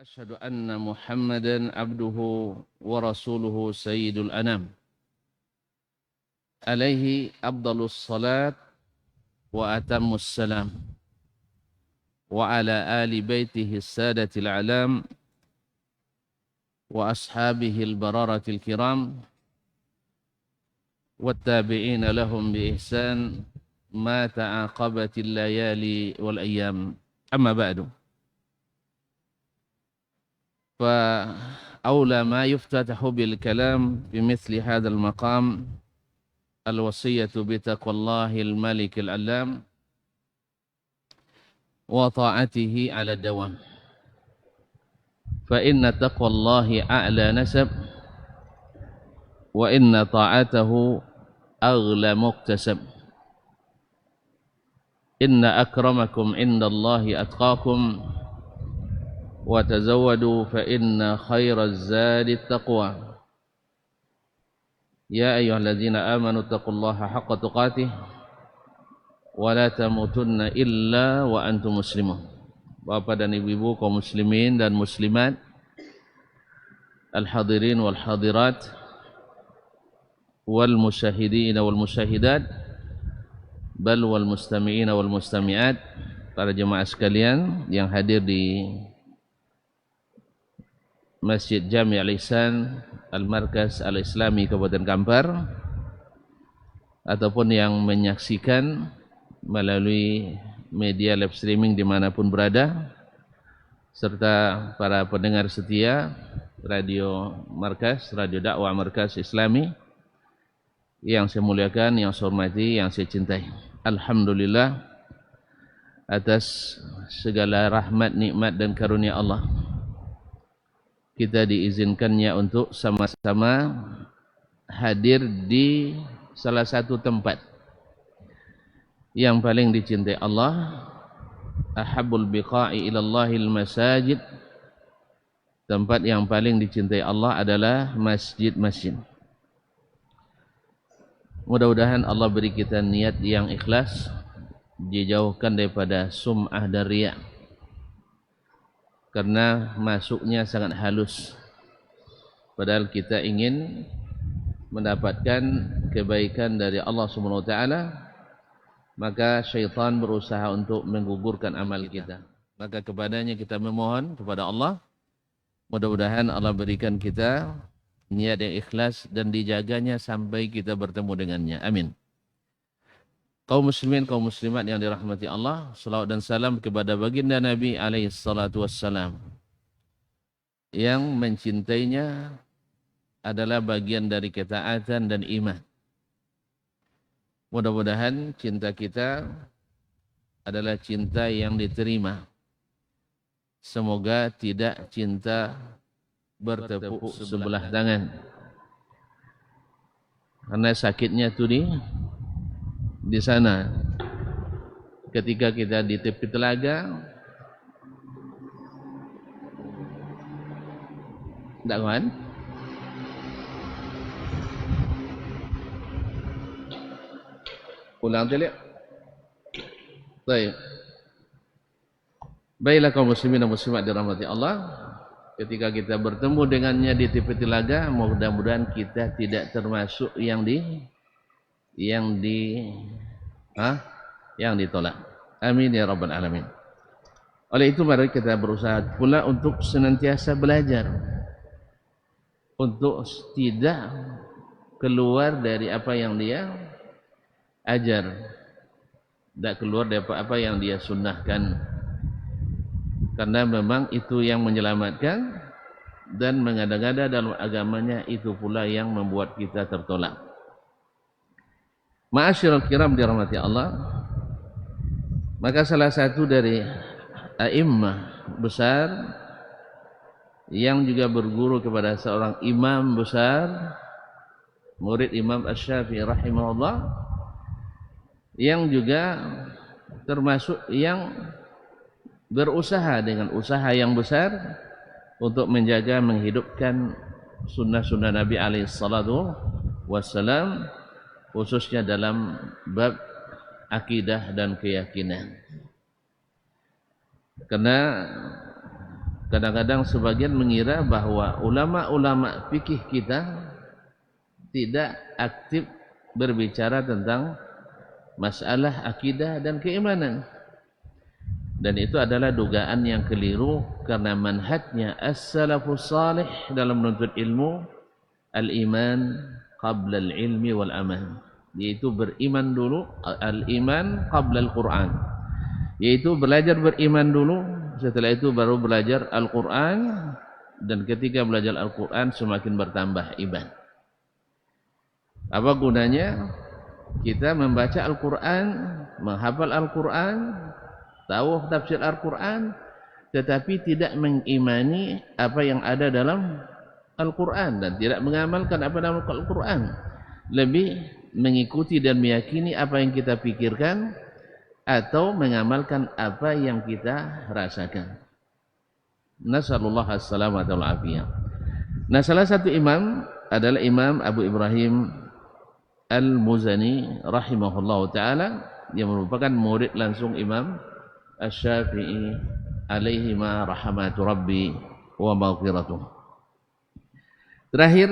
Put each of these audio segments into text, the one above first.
أشهد أن محمدا عبده ورسوله سيد الأنام عليه أفضل الصلاة وأتم السلام وعلى آل بيته السادة الأعلام وأصحابه البررة الكرام والتابعين لهم بإحسان ما تعاقبت الليالي والأيام أما بعد فأولى ما يفتتح بالكلام بمثل هذا المقام الوصية بتقوى الله الملك العلام وطاعته على الدوام فإن تقوى الله أعلى نسب وإن طاعته أغلى مكتسب إن أكرمكم عند الله أتقاكم وتزودوا فإن خير الزاد التقوى يا أيها الذين آمنوا اتقوا الله حق تقاته ولا تموتن إلا وأنتم مسلمون. Bapak dan ibu-ibu kaum muslimin dan muslimat, al-hadirin wal hadirat, wal musyahidin wal musyahidat, bal wal mustami'in wal mustami'at, para jemaah sekalian yang hadir di Masjid Jami' Al-Ihsan Al-Markaz Al-Islami Kabupaten Kampar ataupun yang menyaksikan melalui media live streaming dimanapun berada, serta para pendengar setia Radio Markaz, Radio Dakwah Markaz Islami yang saya muliakan, yang saya hormati, yang saya cintai. Alhamdulillah atas segala rahmat, nikmat dan karunia Allah, kita diizinkannya untuk sama-sama hadir di salah satu tempat yang paling dicintai Allah. Ahabbul biqa'i ilallahil masajid, tempat yang paling dicintai Allah adalah masjid-masjid. Mudah-mudahan Allah beri kita niat yang ikhlas, dijauhkan daripada sum'ah dan riya, karena masuknya sangat halus. Padahal kita ingin mendapatkan kebaikan dari Allah Subhanahu wa taala, maka syaitan berusaha untuk menggugurkan amal kita. Maka kepadanya kita memohon kepada Allah, mudah-mudahan Allah berikan kita niat yang ikhlas dan dijaganya sampai kita bertemu dengannya. Amin. Kaum muslimin, kaum muslimat yang dirahmati Allah, salawat dan salam kepada baginda Nabi alaihi salatu wassalam. Yang mencintainya adalah bagian dari ketaatan dan iman. Mudah-mudahan cinta kita adalah cinta yang diterima. Semoga tidak cinta bertepuk sebelah tangan. Karena sakitnya itu di sana. Ketika kita di tepi telaga, tak kawan? Ulang tadi. Baik. Baiklah kaum muslimin dan muslimat dirahmati Allah, ketika kita bertemu dengannya di tepi telaga, mudah-mudahan kita tidak termasuk yang ditolak. Amin ya rabbal alamin. Oleh itu mari kita berusaha pula untuk senantiasa belajar, untuk tidak keluar dari apa yang dia ajar, tidak keluar dari apa yang dia sunnahkan, karena memang itu yang menyelamatkan, dan mengada-ngada dalam agamanya itu pula yang membuat kita tertolak. Ma'asyiral kiram dirahmati Allah, maka salah satu dari a'immah besar yang juga berguru kepada seorang imam besar, murid Imam Asy-Syafi'i rahimahullah, yang juga termasuk yang berusaha dengan usaha yang besar untuk menjaga, menghidupkan sunnah-sunnah Nabi alaihi salatu wassalam, khususnya dalam bab akidah dan keyakinan. Karena Kadang-kadang sebagian mengira bahwa ulama-ulama fikih kita tidak aktif berbicara tentang masalah akidah dan keimanan. Dan itu adalah dugaan yang keliru, karena manhajnya as-salafus salih dalam menuntut ilmu, al-iman qabla al-ilmi wal amal, yaitu beriman dulu, al-iman qabla al-Quran, yaitu belajar beriman dulu, setelah itu baru belajar Al-Quran, dan ketika belajar Al-Quran semakin bertambah iman. Apa gunanya kita membaca Al-Quran, menghafal Al-Quran, tahu tafsir Al-Quran, tetapi tidak mengimani apa yang ada dalam Al-Quran dan tidak mengamalkan apa dalam Al-Quran, lebih mengikuti dan meyakini apa yang kita pikirkan atau mengamalkan apa yang kita rasakan. Nasallallahu as-salamata wal afiyah. Nah, salah satu imam adalah Imam Abu Ibrahim Al-Muzani rahimahullahu taala, yang merupakan murid langsung Imam Asy-Syafi'i alaihi ma rahmatu rabbi wa maghfiratuh. Terakhir,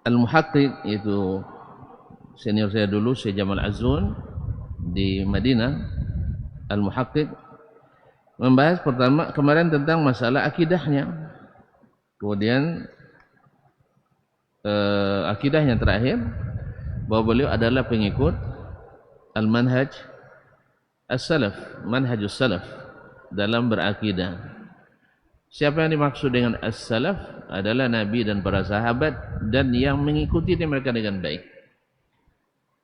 Al-Muhaqqiq, itu senior saya dulu, Syekh Jamal Azun di Madinah. Al-Muhaqqiq membahas pertama kemarin tentang masalah akidahnya, kemudian akidahnya terakhir bahwa beliau adalah pengikut al-manhaj as-salaf, manhajus salaf dalam berakidah. Siapa yang dimaksud dengan as-salaf adalah Nabi dan para sahabat dan yang mengikuti mereka dengan baik.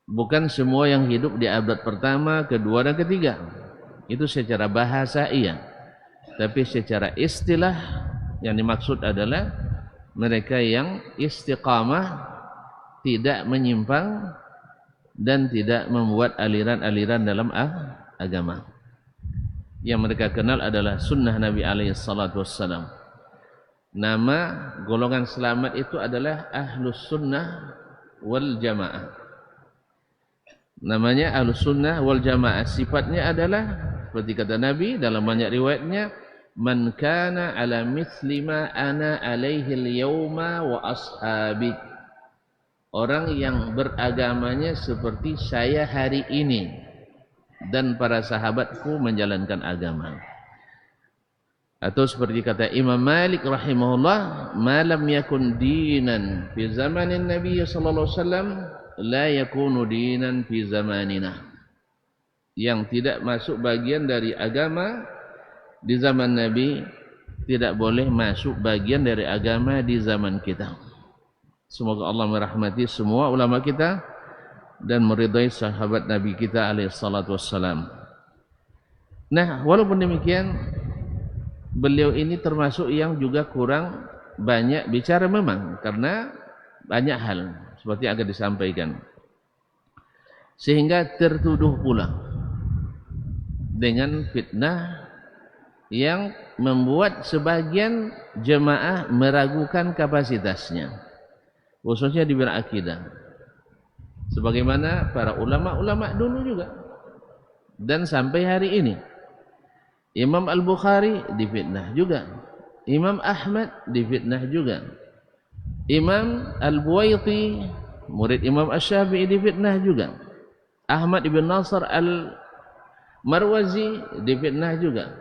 Bukan semua yang hidup di abad pertama, kedua dan ketiga. Itu secara bahasa iya. Tapi secara istilah yang dimaksud adalah mereka yang istiqamah, tidak menyimpang dan tidak membuat aliran-aliran dalam agama. Yang mereka kenal adalah sunnah Nabi alaihi salatu wassalam. Nama golongan selamat itu adalah Ahlus Sunnah wal Jamaah. Namanya Ahlus Sunnah wal Jamaah. Sifatnya adalah seperti kata Nabi dalam banyak riwayatnya, man kana ala mithli ma ana alaihi al-yawma wa ashabi. Orang yang beragamanya seperti saya hari ini dan para sahabatku menjalankan agama. Atau seperti kata Imam Malik rahimahullah, ma lam yakun dinan fi zamanin Nabi sallallahu alaihi wasallam la yakunu dinan fi zamanina. Yang tidak masuk bagian dari agama di zaman Nabi tidak boleh masuk bagian dari agama di zaman kita. Semoga Allah merahmati semua ulama kita dan meridai sahabat Nabi kita alaihi salatu wassalam. Nah, walaupun demikian, beliau ini termasuk yang juga kurang banyak bicara memang, karena banyak hal seperti yang akan disampaikan, sehingga tertuduh pula dengan fitnah yang membuat sebagian jemaah meragukan kapasitasnya, khususnya di bidang akidah, sebagaimana para ulama-ulama dulu juga dan sampai hari ini. Imam Al-Bukhari difitnah juga, Imam Ahmad difitnah juga, Imam Al-Buwaiti murid Imam Asy-Syafi'i difitnah juga, Ahmad ibn Nasr Al-Marwazi difitnah juga,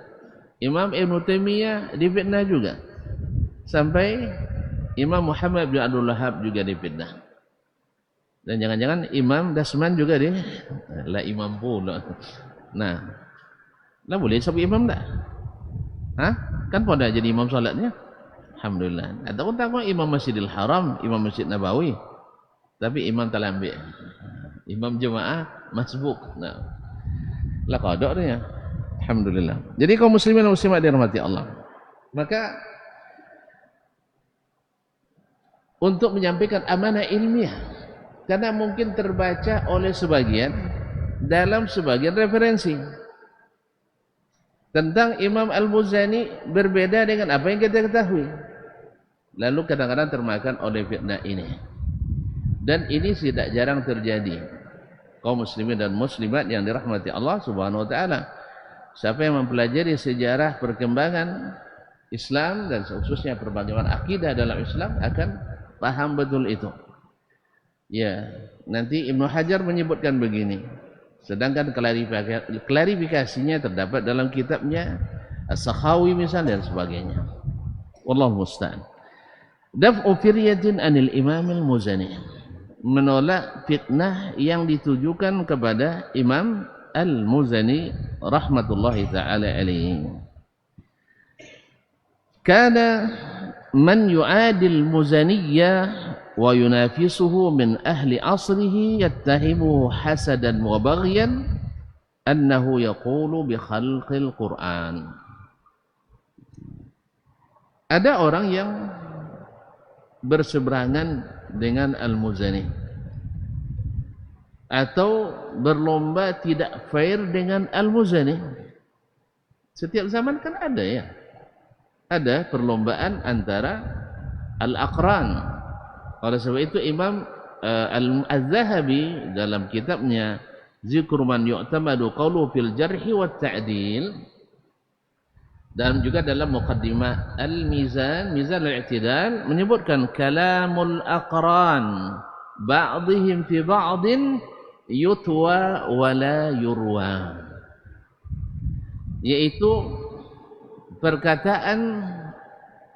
Imam Ibn Taimiyah difitnah juga, sampai Imam Muhammad bin Abdul Wahhab juga difitnah. Dan jangan-jangan Imam Dasman juga dia lah imam pula. Nah, lah boleh sebut imam tak? Hah? Kan pada jadi imam salatnya. Alhamdulillah. Ataupun tak kau imam Masjidil Haram, imam Masjid Nabawi. Tapi imam tak ambil. Imam jemaah masbuk. Nah, lah qada dia. Alhamdulillah. Jadi kaum muslimin dan muslimat dirahmati Allah. Maka untuk menyampaikan amanah ilmiah, karena mungkin terbaca oleh sebagian dalam sebagian referensi tentang Imam Al-Muzani berbeda dengan apa yang kita ketahui, lalu kadang-kadang termakan oleh fitnah ini. Dan ini tidak jarang terjadi kaum muslimin dan muslimat yang dirahmati Allah Subhanahu wa taala. Siapa yang mempelajari sejarah perkembangan Islam dan khususnya perkembangan akidah dalam Islam akan paham betul itu. Ya, nanti Ibnu Hajar menyebutkan begini. Sedangkan klarifikasinya terdapat dalam kitabnya As-Sakhawi misalnya dan sebagainya. Wallahu musta'an. Daf'u firyatin anil Imamil Muzani. Menolak fitnah yang ditujukan kepada Imam Al-Muzani rahmatullahi ta'ala alaihi. Kana man yu'adil Muzaniyya wa yunafisuhu min ahli asrihi yattahimuhu hasadan wa baghyan annahu yaqulu bi khalqil Qur'an. Ada orang yang berseberangan dengan Al-Muzani atau berlomba tidak fair dengan Al-Muzani. Setiap zaman kan ada ya, ada perlombaan antara al-aqran. Oleh sebab itu Imam Al-Zahabi dalam kitabnya Zikru man yu'tamadu qawluhu fil jarhi wa ta'dil, dan juga dalam muqaddimah Al-Mizan, Mizan al-i'tidal, menyebutkan kalamul aqran ba'dihim fi ba'din yutwa wa la yurwa, yaitu perkataan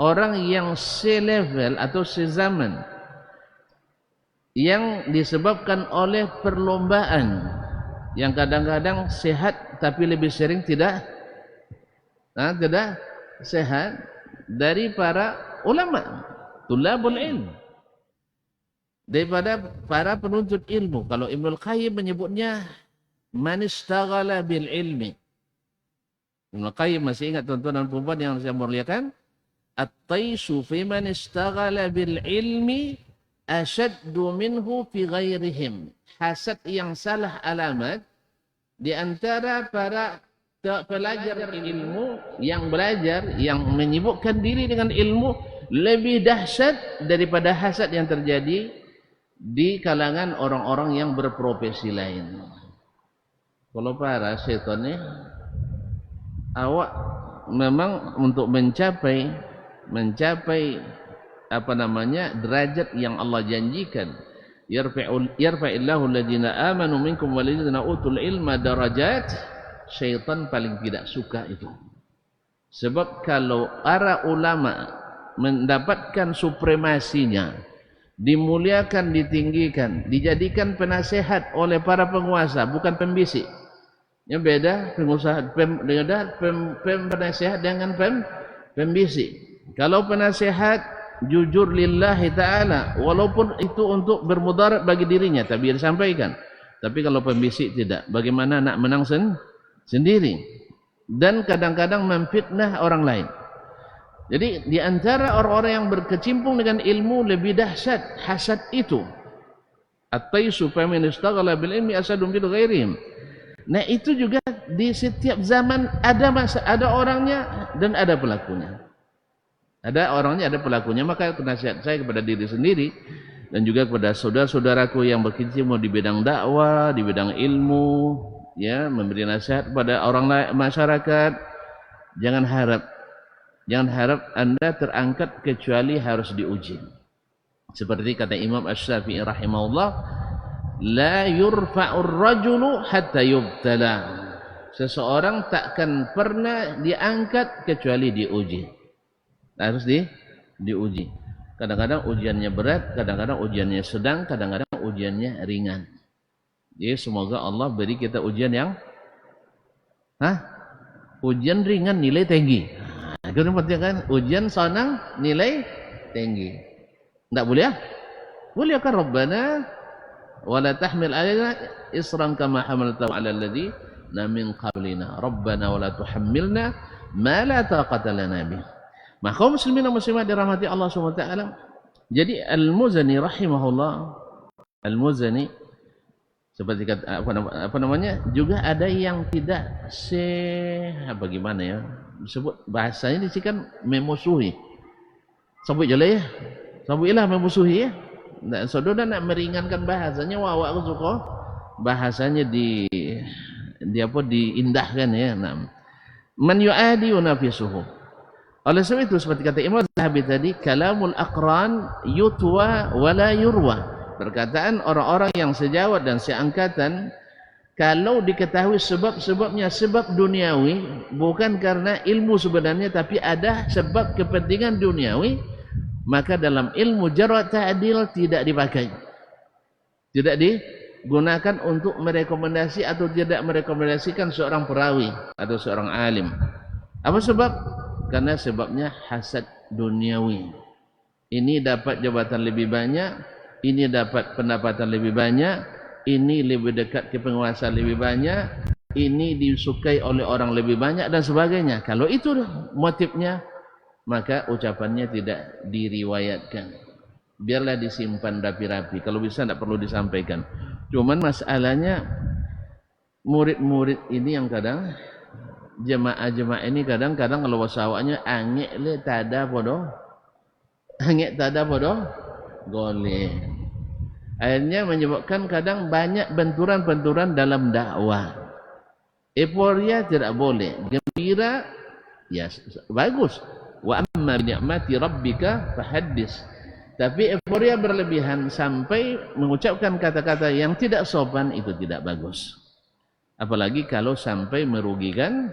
orang yang selevel atau sezaman yang disebabkan oleh perlombaan yang kadang-kadang sehat tapi lebih sering tidak sehat dari para ulama, tulabul ilm, daripada para penuntut ilmu. Kalau Ibnul Qayyim menyebutnya man istaghala bil ilmi. Ibnul Qayyim, masih ingat tuan-tuan dan puan yang saya muliakan, at-taisu fi man istaghala bil ilmi asyaddu minhu fi ghairihim. Hasad yang salah alamat di antara para pelajar ilmu yang belajar, yang menyibukkan diri dengan ilmu, lebih dahsyat daripada hasad yang terjadi di kalangan orang-orang yang berprofesi lain. Kalau para syaitan ni, awak memang untuk mencapai apa namanya derajat yang Allah janjikan, yarfa'illahu alladhina amanu minkum walladhina utul ilma darajat. Syaitan paling tidak suka itu. Sebab kalau para ulama mendapatkan supremasinya, dimuliakan, ditinggikan, dijadikan penasehat oleh para penguasa, bukan pembisik. Yang beda pengusaha, penasehat dengan pembisik. Kalau penasehat jujur lillahi ta'ala, walaupun itu untuk bermudarat bagi dirinya, tapi dia disampaikan. Tapi kalau pembisik tidak, bagaimana nak menang sendiri, dan kadang-kadang memfitnah orang lain. Jadi di antara orang-orang yang berkecimpung dengan ilmu lebih dahsyat hasad itu. At-taisu faman istaghala bil ilmi asadun bil ghairihim. Nah itu juga di setiap zaman ada orangnya dan ada pelakunya. Ada orangnya, ada pelakunya. Maka nasihat saya kepada diri sendiri dan juga kepada saudara-saudaraku yang berkecimpung di bidang dakwah, di bidang ilmu, ya, memberi nasihat kepada orang lain, masyarakat. Jangan harap Anda terangkat kecuali harus diuji. Seperti kata Imam Asy-Syafi'i rahimahullah, la yurfa'ur rajulu hatta yubtala. Seseorang takkan pernah diangkat kecuali diuji. Harus diuji. Kadang-kadang ujiannya berat, kadang-kadang ujiannya sedang, kadang-kadang ujiannya ringan. Jadi semoga Allah beri kita ujian yang ujian ringan nilai tinggi. Itu penting kan, ujian senang nilai tinggi. Enggak boleh ya? Boleh kan, Rabbana wala tahmil alaina isran kama hamaltahu 'alal ladzina min qablina. Rabbana wala tuhammilna ma la taqata lana bih. Maka kaum muslimin dan muslimat dirahmati Allah Subhanahu wa taala. Jadi Al-Muzani rahimahullah, Al-Muzani seperti kata apa namanya, juga ada yang tidak bagaimana ya disebut bahasanya, ini kan memusuhi. Sabut je ya. Sabutlah memusuhi ya. Nah, saudara nak meringankan bahasanya, wah aku suka bahasanya diindahkan ya. Nah, man yu'adi yunafisuhu. Oleh sebab itu seperti kata Imam Zahabi tadi, kalamul aqran yutwa wala yurwa. Perkataan orang-orang yang sejawat dan seangkatan, kalau diketahui sebab-sebabnya sebab duniawi, bukan karena ilmu sebenarnya, tapi ada sebab kepentingan duniawi, maka dalam ilmu jarh ta'dil tidak dipakai, tidak digunakan untuk merekomendasi atau tidak merekomendasikan seorang perawi atau seorang alim. Apa sebab? Karena sebabnya hasad duniawi. Ini dapat jabatan lebih banyak, ini dapat pendapatan lebih banyak, ini lebih dekat ke penguasa lebih banyak, ini disukai oleh orang lebih banyak dan sebagainya. Kalau itu motifnya, maka ucapannya tidak diriwayatkan. Biarlah disimpan rapi-rapi. Kalau bisa tidak perlu disampaikan. Cuman masalahnya murid-murid ini yang kadang, jemaah-jemaah ini kadang-kadang kalau bahasa awaknya angek le tada podo, angek tada podo goleh. Akhirnya menyebabkan kadang banyak benturan-benturan dalam dakwah. Euforia tidak boleh, gembira ya bagus. Wa amma bi ni'mati rabbika fahaddis. Tapi euforia berlebihan sampai mengucapkan kata-kata yang tidak sopan, itu tidak bagus. Apalagi kalau sampai merugikan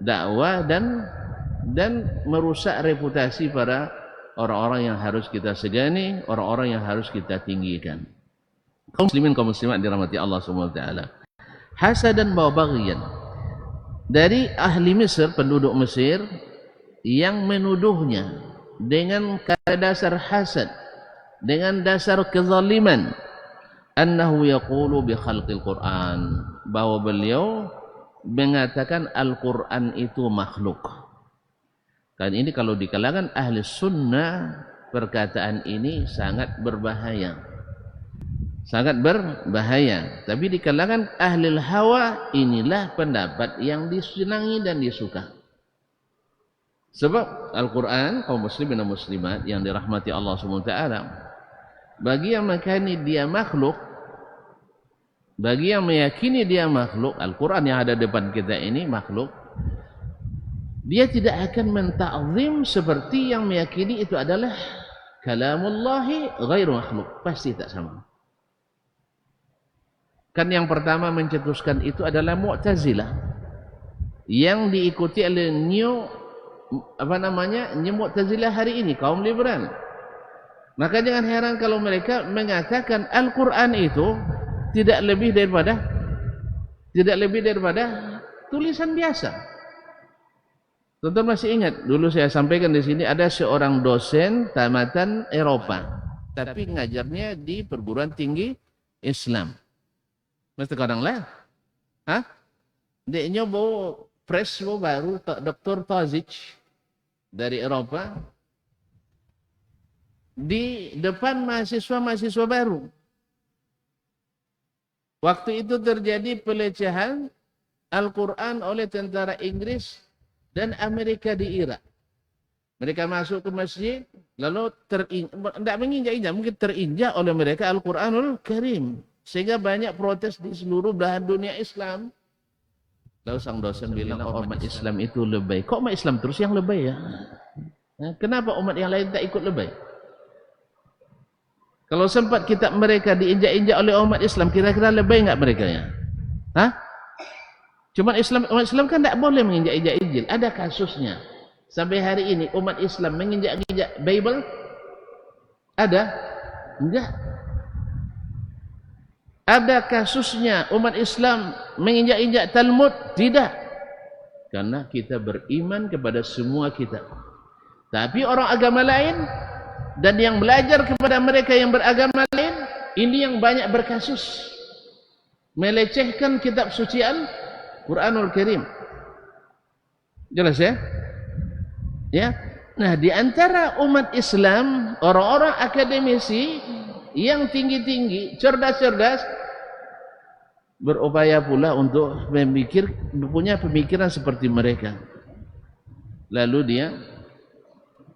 dakwah dan merusak reputasi para orang-orang yang harus kita segani, orang-orang yang harus kita tinggikan. Kaum muslimin, kaum muslimat dirahmati Allah Subhanahu wa taala. Hasadan wa baghyan. Dari ahli Mesir, penduduk Mesir yang menuduhnya dengan dasar hasad, dengan dasar kezaliman, annahu yaqulu bi khalqil Quran, bahwa beliau mengatakan Al-Quran itu makhluk. Kan ini kalau di kalangan ahli sunnah, perkataan ini sangat berbahaya, sangat berbahaya. Tapi di kalangan ahli hawa, inilah pendapat yang disenangi dan disuka. Sebab Al-Quran, kaum muslimin dan muslimat yang dirahmati Allah SWT, bagi yang meyakini dia makhluk, bagi yang meyakini dia makhluk, Al-Quran yang ada depan kita ini makhluk, dia tidak akan menta'zim seperti yang meyakini itu adalah kalamullahi ghairu makhluk. Pasti tak sama. Kan yang pertama mencetuskan itu adalah Mu'tazilah, yang diikuti oleh New Mu'tazilah hari ini, kaum liberal. Maka jangan heran kalau mereka mengatakan Al-Quran itu tidak lebih daripada tulisan biasa. Tentu masih ingat dulu saya sampaikan di sini, ada seorang dosen tamatan Eropa, tapi ngajarnya di perguruan tinggi Islam. Mesti kadang lah, dia nyoba press baru Dr. Tazic dari Eropa di depan mahasiswa-mahasiswa baru. Waktu itu terjadi pelecehan Al-Quran oleh tentara Inggris dan Amerika di Irak. Mereka masuk ke masjid, lalu tidak menginjak-injak, mungkin terinjak oleh mereka Al-Quranul Karim. Sehingga banyak protes di seluruh belahan dunia Islam. Lalu sang dosen bilang, umat Islam itu lebay. Kok umat Islam terus yang lebay ya? Kenapa umat yang lain tak ikut lebay? Kalau sempat kitab mereka diinjak-injak oleh umat Islam, kira-kira lebih enggak mereka ya? Cuma umat Islam kan tidak boleh menginjak-injak Injil. Ada kasusnya. Sampai hari ini umat Islam menginjak-injak Bible? Ada? Enggak. Ada kasusnya umat Islam menginjak-injak Talmud? Tidak. Karena kita beriman kepada semua kitab. Tapi orang agama lain dan yang belajar kepada mereka yang beragama lain, ini yang banyak berkasus melecehkan kitab suci Al-Quranul Karim. Jelas ya? Ya. Nah, di antara umat Islam, orang-orang akademisi yang tinggi-tinggi, cerdas-cerdas, berupaya pula untuk punya pemikiran seperti mereka. Lalu dia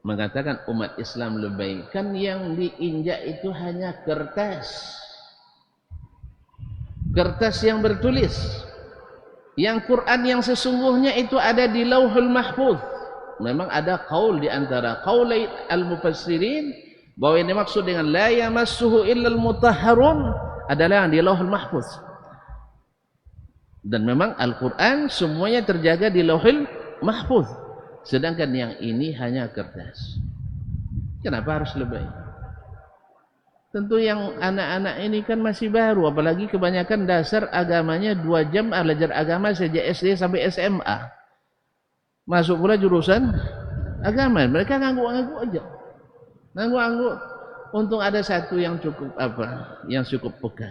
mengatakan umat Islam lebay. Kan yang diinjak itu hanya kertas. Kertas yang bertulis. Yang Quran yang sesungguhnya itu ada di Lauhul Mahfuz. Memang ada qaul di antara qaulai al-mufassirin bahwa yang dimaksud dengan la yamassuhu illal mutahharun adalah yang di Lauhul Mahfuz. Dan memang Al-Quran semuanya terjaga di Lauhul Mahfuz. Sedangkan yang ini hanya kertas. Kenapa harus lebay? Tentu yang anak-anak ini kan masih baru, apalagi kebanyakan dasar agamanya 2 jam belajar agama sejak SD sampai SMA. Masuk pula jurusan agama, mereka ngangguk-ngangguk aja. Ngangguk-ngangguk. Untung ada satu yang cukup yang cukup peka,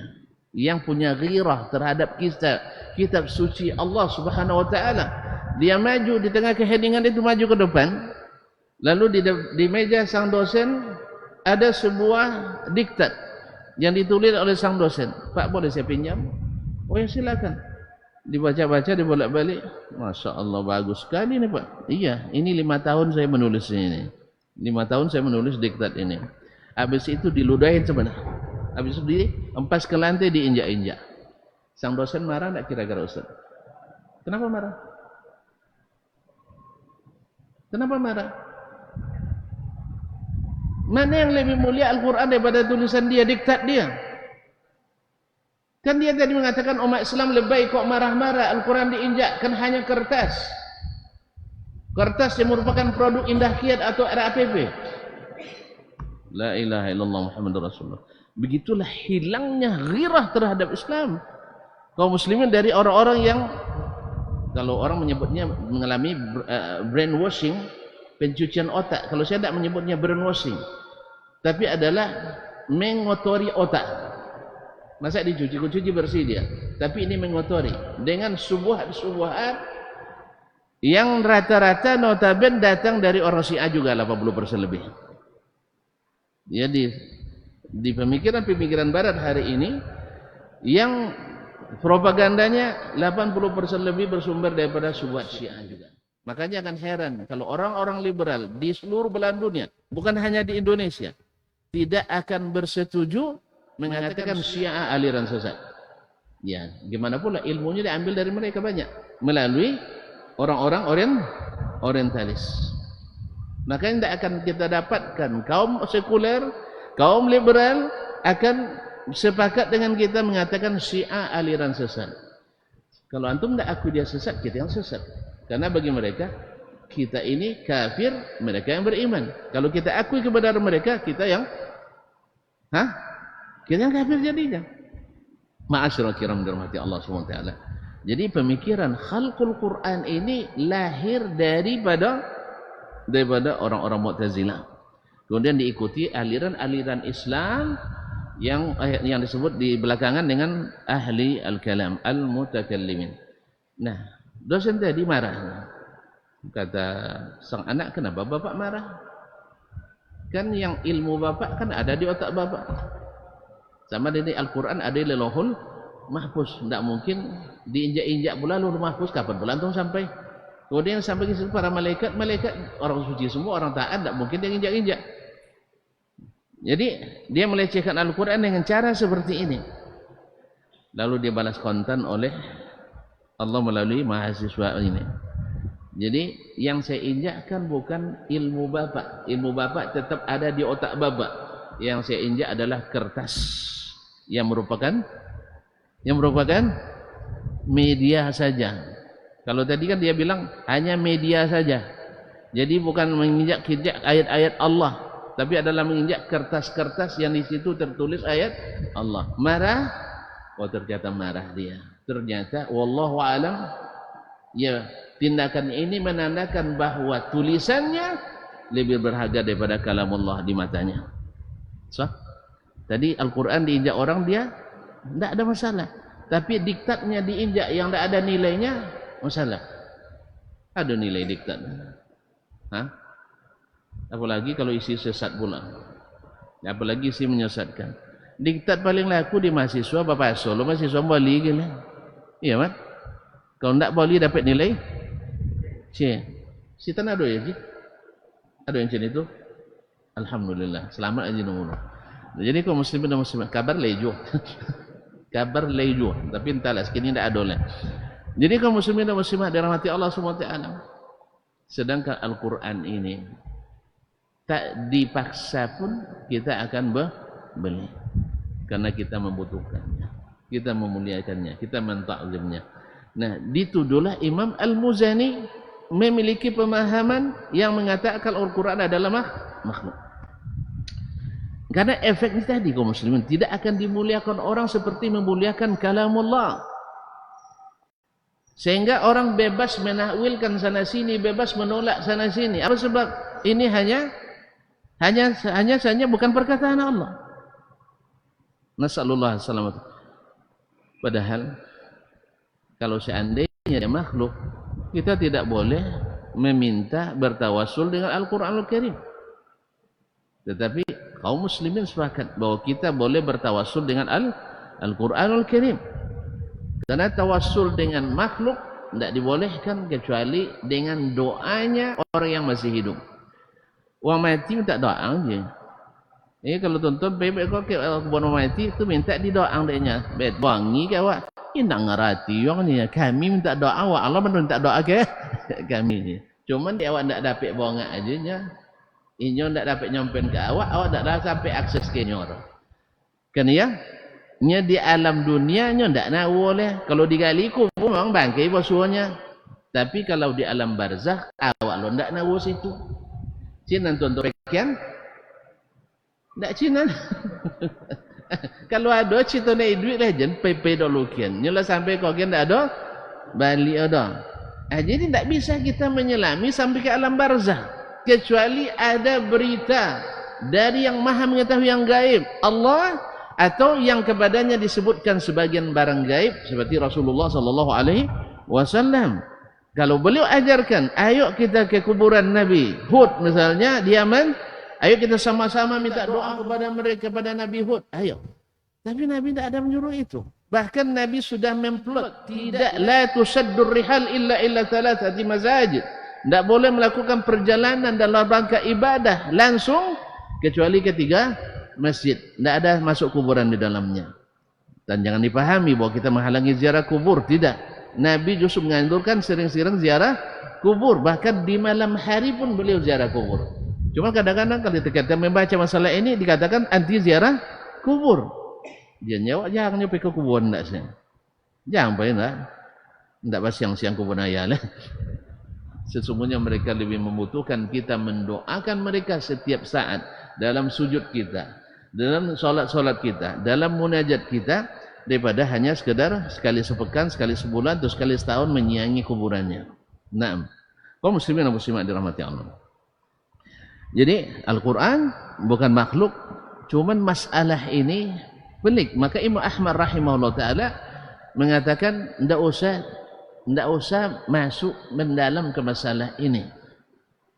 yang punya ghirah terhadap kitab suci Allah Subhanahu wa taala. Dia maju di tengah keheningan itu, maju ke depan. Lalu di meja sang dosen ada sebuah diktat yang ditulis oleh sang dosen. Pak, boleh saya pinjam? Oh ya, silakan. Dibaca-baca, dibolak-balik. Masya Allah, bagus sekali nih Pak. Iya, ini 5 tahun saya menulis ini. 5 tahun saya menulis diktat ini. Habis itu diludahin sebenarnya. Habis itu diempas ke lantai, diinjak-injak. Sang dosen marah tak kira-kira Ustaz? Kenapa marah? Kenapa marah? Mana yang lebih mulia Al-Quran daripada tulisan dia, diktat dia? Kan dia tadi mengatakan umat Islam lebih kok marah-marah, Al-Quran diinjak, kan hanya kertas. Kertas yang merupakan produk Indah Kiat atau RAPP. La ilaha illallah Muhammadur Rasulullah. Begitulah hilangnya ghirah terhadap Islam. Kaum muslimin dari orang-orang yang, kalau orang menyebutnya mengalami brainwashing, pencucian otak. Kalau saya tidak menyebutnya brainwashing, tapi adalah mengotori otak. Masa dicuci bersih dia, tapi ini mengotori dengan subuhat yang rata-rata notabene datang dari orang Syiah juga 80% lebih. Jadi di pemikiran barat hari ini yang propagandanya 80% lebih bersumber daripada subuhat Syiah juga. Makanya akan heran kalau orang-orang liberal di seluruh belahan dunia, bukan hanya di Indonesia, tidak akan bersetuju mengatakan Syiah aliran sesat. Ya, gimana pula ilmunya diambil dari mereka banyak melalui orang-orang orientalis. Makanya tidak akan kita dapatkan kaum sekuler, kaum liberal akan sepakat dengan kita mengatakan Syiah aliran sesat. Kalau antum tidak akui dia sesat, kita yang sesat. Karena bagi mereka kita ini kafir, mereka yang beriman. Kalau kita akui kebenaran mereka, kita yang kita yang kafir jadinya. Ma'asyiral kiram dirahmati Allah SWT. Jadi pemikiran khalqul Quran ini lahir daripada orang-orang Mu'tazilah. Kemudian diikuti aliran-aliran Islam yang disebut di belakangan dengan ahli al-kalam, al-mutakallimin. Nah, dosen tadi marah. Kata sang anak, kenapa bapak marah? Kan yang ilmu bapak kan ada di otak bapak. Sama dari Al-Quran ada di Lauhul Mahfuz. Tidak mungkin diinjak-injak pula Lauhul Mahfuz. Kapan pula antum sampai? Kemudian sampai ke situ para malaikat orang suci semua, orang taat, tidak mungkin dia injak-injak. Jadi dia melecehkan Al-Quran dengan cara seperti ini. Lalu dia balas kontan oleh Allah melalui mahasiswa ini. Jadi yang saya injakkan bukan ilmu bapak. Ilmu bapak tetap ada di otak bapak. Yang saya injak adalah kertas yang merupakan media saja. Kalau tadi kan dia bilang hanya media saja. Jadi bukan menginjak ayat-ayat Allah, tapi adalah menginjak kertas-kertas yang di situ tertulis ayat Allah. Marah, oh ternyata marah dia. Ternyata wallahu alam, ya tindakan ini menandakan bahwa tulisannya lebih berharga daripada kalamullah di matanya. So, tadi Al-Quran diinjak orang dia tidak ada masalah, tapi diktatnya diinjak yang tidak ada nilainya masalah. Ada nilai diktat. Apalagi kalau isi sesat pula. Apalagi isi menyesatkan. Diktat paling laku di mahasiswa Bapak Solo, mahasiswa Bali gitu. Iya kan? Kalau tidak Bali dapat nilai si tanah ada ya sih? Ada yang macam itu? Alhamdulillah, selamat aja nunggu. Jadi kaum muslimin dan muslimat kabar lejo. Kabar lejo, tapi entahlah sekini tidak ada lah. Jadi kaum muslimin dan muslimat dirahmati Allah SWT, sedangkan Al-Quran ini tak dipaksa pun kita akan beli, karena kita membutuhkannya, kita memuliakannya, kita mentakzimnya. Nah, dituduhlah Imam Al-Muzani memiliki pemahaman yang mengatakan Al-Quran adalah makhluk. Karena efeknya tadi kaum muslimin, tidak akan dimuliakan orang seperti memuliakan kalamullah. Sehingga orang bebas menakwilkan sana sini, bebas menolak sana sini. Apa sebab? Ini hanya saja bukan perkataan Allah. Nasallallahu alaihi wasallam. Padahal kalau seandainya dia makhluk, kita tidak boleh meminta bertawassul dengan Al-Qur'anul Karim. Tetapi kaum muslimin sepakat bahwa kita boleh bertawassul dengan Al-Qur'anul Karim. Karena tawassul dengan makhluk tidak dibolehkan kecuali dengan doanya orang yang masih hidup. Orang mati minta doa aja. Ini kalau tonton bebek kau ke kebun mati itu minta didoang dia. Bet wangi ke awak. Ini nak ngerti orang ni. Kami minta doa awak, Allah minta doa ke kami ni. Cuman dia awak tidak dapat bongak aja nya. Inyo tidak dapat nyampen ke awak tidak dapat sampai akses ke nyor. Kan ya? Nya di alam dunia nya ndak nak boleh. Kalau digali kubur memang bangkai basuhnya. Tapi kalau di alam barzakh awak lo ndak nak situ. Cina tonton pekian. Ndak Cina. Kalau ada cerita nak duit legend PP dulu kian. Nyolah sampai kau kian ndak ada balik ada. Jadi ndak bisa kita menyelami sampai ke alam barzakh kecuali ada berita dari yang Maha mengetahui yang gaib, Allah, atau yang kepadanya disebutkan sebagian barang gaib seperti Rasulullah sallallahu alaihi wasallam. Kalau beliau ajarkan, ayo kita ke kuburan Nabi Hud misalnya di Yaman, ayo kita sama-sama minta doa kepada mereka, kepada Nabi Hud, ayo. Tapi Nabi tidak ada menyuruh itu. Bahkan Nabi sudah memplot, tidak la tusaddur rihal illa thalathati masajid. Tidak boleh melakukan perjalanan dalam rangka ibadah langsung kecuali ketiga masjid. Tidak ada masuk kuburan di dalamnya. Dan jangan dipahami bahwa kita menghalangi ziarah kubur. Tidak. Nabi justru menganjurkan sering-sering ziarah kubur. Bahkan di malam hari pun beliau ziarah kubur. Cuma kadang-kadang kalau kita membaca masalah ini dikatakan anti ziarah kubur. Dia nyawa jangan nyampe ke kuburan enggak sih. Jangan apa enggak. Enggak pas siang-siang kubur ayah lah. Sesungguhnya mereka lebih membutuhkan kita mendoakan mereka setiap saat dalam sujud kita, dalam solat-solat kita, dalam munajat kita, daripada hanya sekedar sekali sepekan, sekali sebulan, atau sekali setahun menyiangi kuburannya. Naam. Kaum muslimin dan muslimat dirahmati Allah. Jadi Al-Quran bukan makhluk, cuman masalah ini pelik. Maka Imam Ahmad rahimahullah ta'ala mengatakan tidak usah masuk mendalam ke masalah ini.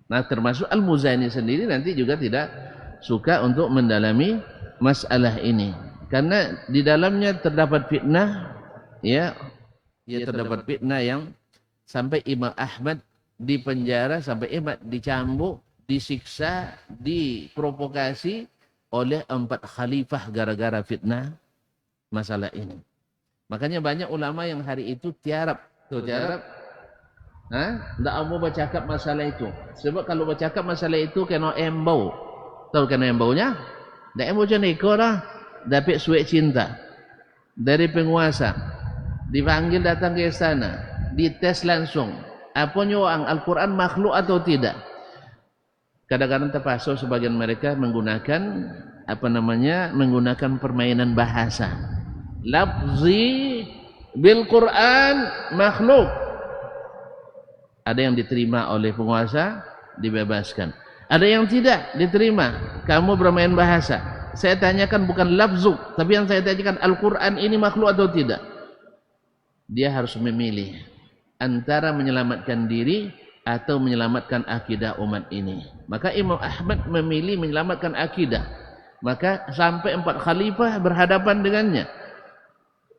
Nah, termasuk Al-Muzani sendiri nanti juga tidak suka untuk mendalami masalah ini, karena di dalamnya terdapat fitnah, ya terdapat fitnah yang sampai Imam Ahmad dipenjara, sampai Imam dicambuk, disiksa, diprovokasi oleh 4 khalifah gara-gara fitnah masalah ini. Makanya banyak ulama yang hari itu tiarap, tidak mau bercakap masalah itu. Sebab kalau bercakap masalah itu kena embau. Tahu kena embaunya? Dah embau macam neko lah. Dapat suek cinta dari penguasa. Dipanggil datang ke istana, dites langsung. Apa nyuang Al-Quran makhluk atau tidak? Kadang-kadang terpaksa sebagian mereka menggunakan menggunakan permainan bahasa. Lafzi bil Quran makhluk. Ada yang diterima oleh penguasa, dibebaskan. Ada yang tidak diterima, kamu bermain bahasa. Saya tanyakan bukan lafzuk, tapi yang saya tanyakan Al-Quran ini makhluk atau tidak. Dia harus memilih antara menyelamatkan diri atau menyelamatkan akidah umat ini. Maka Imam Ahmad memilih menyelamatkan akidah. Maka sampai 4 khalifah berhadapan dengannya.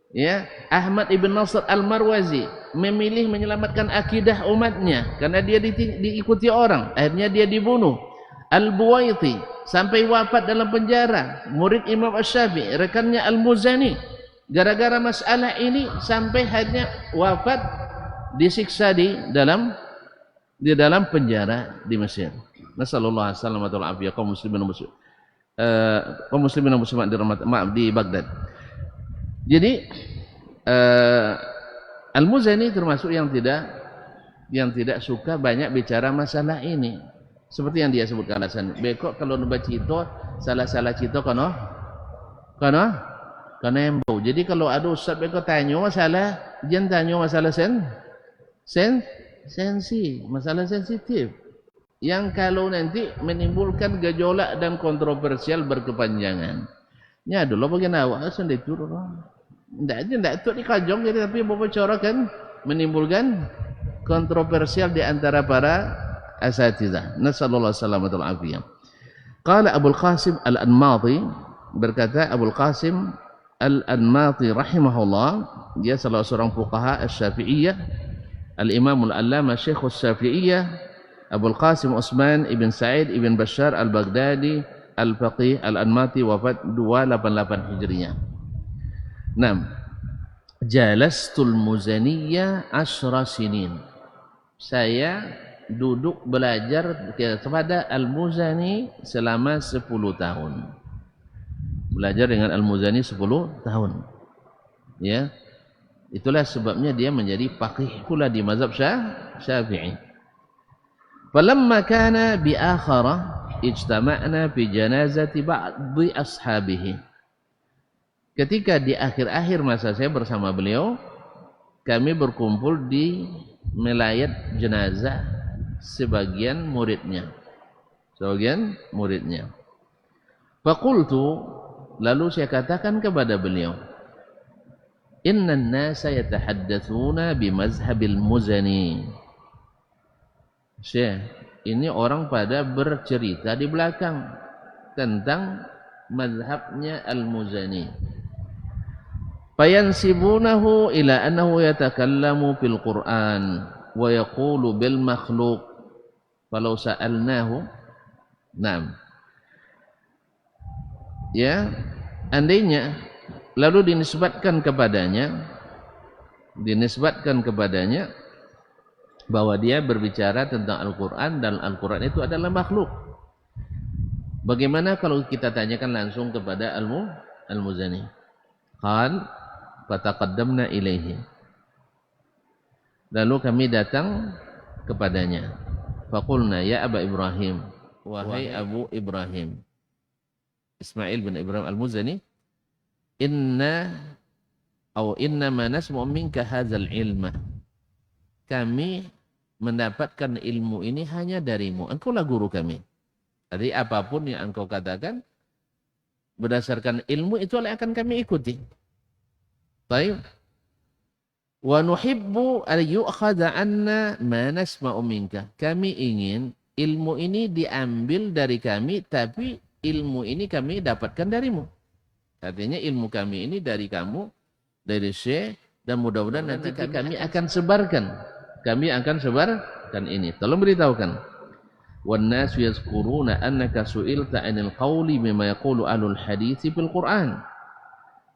Ya, Ahmad ibn Nasr al-Marwazi memilih menyelamatkan akidah umatnya karena dia diikuti orang, akhirnya dia dibunuh. Al-Buwaiti sampai wafat dalam penjara, murid Imam Asy-Syafi'i, rekannya Al-Muzani, gara-gara masalah ini sampai akhirnya wafat disiksa di dalam penjara di Mesir. Nasallallahu alaihi wasallam wa afiyah kaum muslimin dan muslimat di Baghdad. Jadi Al-Muzani termasuk yang tidak suka banyak bicara masalah ini. Seperti yang dia sebutkan alasan. Bekok kalau nuba cito salah cito kono embau. Jadi kalau ada ustaz bekok tanya masalah, jangan tanya masalah masalah sensitif. Yang kalau nanti menimbulkan gejolak dan kontroversial berkepanjangan. Nya dulu bagian awak sendiri turun. Tidak tu dikajong jadi tapi berbicara kan menimbulkan kontroversial di antara para asatidzah. Nasallallahu alaihi wasallam. Qala Abu Qasim Al-Anmati, berkata Abu Qasim Al-Anmati rahimahullah, dia salah seorang fuqaha Asy-Syafi'iyah, Al-Imam Al-Allamah Syekh Asy-Syafi'iyah, Abu Qasim Utsman ibn Sa'id ibn Bashar Al-Baghdadi Al-Faqih Al-Anmati, wafat 288 Hijriah. 6. Jalastul Muzaniyya 10 sinin. Saya duduk belajar kepada Al-Muzani selama 10 tahun. Belajar dengan Al-Muzani 10 tahun. Ya. Itulah sebabnya dia menjadi faqih pula di mazhab Syafi'i. Falamma kana bi akhara ijtama'na fi janazati ba'dhi ashabihi. Ketika di akhir-akhir masa saya bersama beliau, kami berkumpul di melayat jenazah sebagian muridnya. Faqultu, lalu saya katakan kepada beliau, innan nasa yatahaddatsuna bi mazhabil Muzani. Syekh, ini orang pada bercerita di belakang tentang mazhabnya Al-Muzani. Fayansibunahu ila annahu yatakallamu fil Qur'an wa yaqulu bil makhluq. Falau sa'alnahu, na'am. Ya, andainya lalu dinisbatkan kepadanya bahwa dia berbicara tentang Al-Qur'an dan Al-Qur'an itu adalah makhluk. Bagaimana kalau kita tanyakan langsung kepada Al-Muzani? Qal fataqaddamna ilaihi. Lalu kami datang kepadanya. Faqulna ya Aba Ibrahim, wahai Abu Ibrahim, Ismail bin Ibrahim Al-Muzani, inna ma nasmu minka hadzal ilma. Kami mendapatkan ilmu ini hanya darimu. Engkaulah guru kami. Jadi apapun yang engkau katakan berdasarkan ilmu itulah yang akan kami ikuti. Baik. Wa nuhibbu an yu'khadha anna ma nasma'u minka. Kami ingin ilmu ini diambil dari kami, tapi ilmu ini kami dapatkan darimu. Artinya ilmu kami ini dari kamu, dari Syekh, dan mudah-mudahan nanti kami akan sebarkan. Kami akan sebarkan ini. Tolong beritahukan. Wan nasu yazkuruna annaka su'ilta 'anil qawli bima yaqulu ahlul hadits fil Qur'an.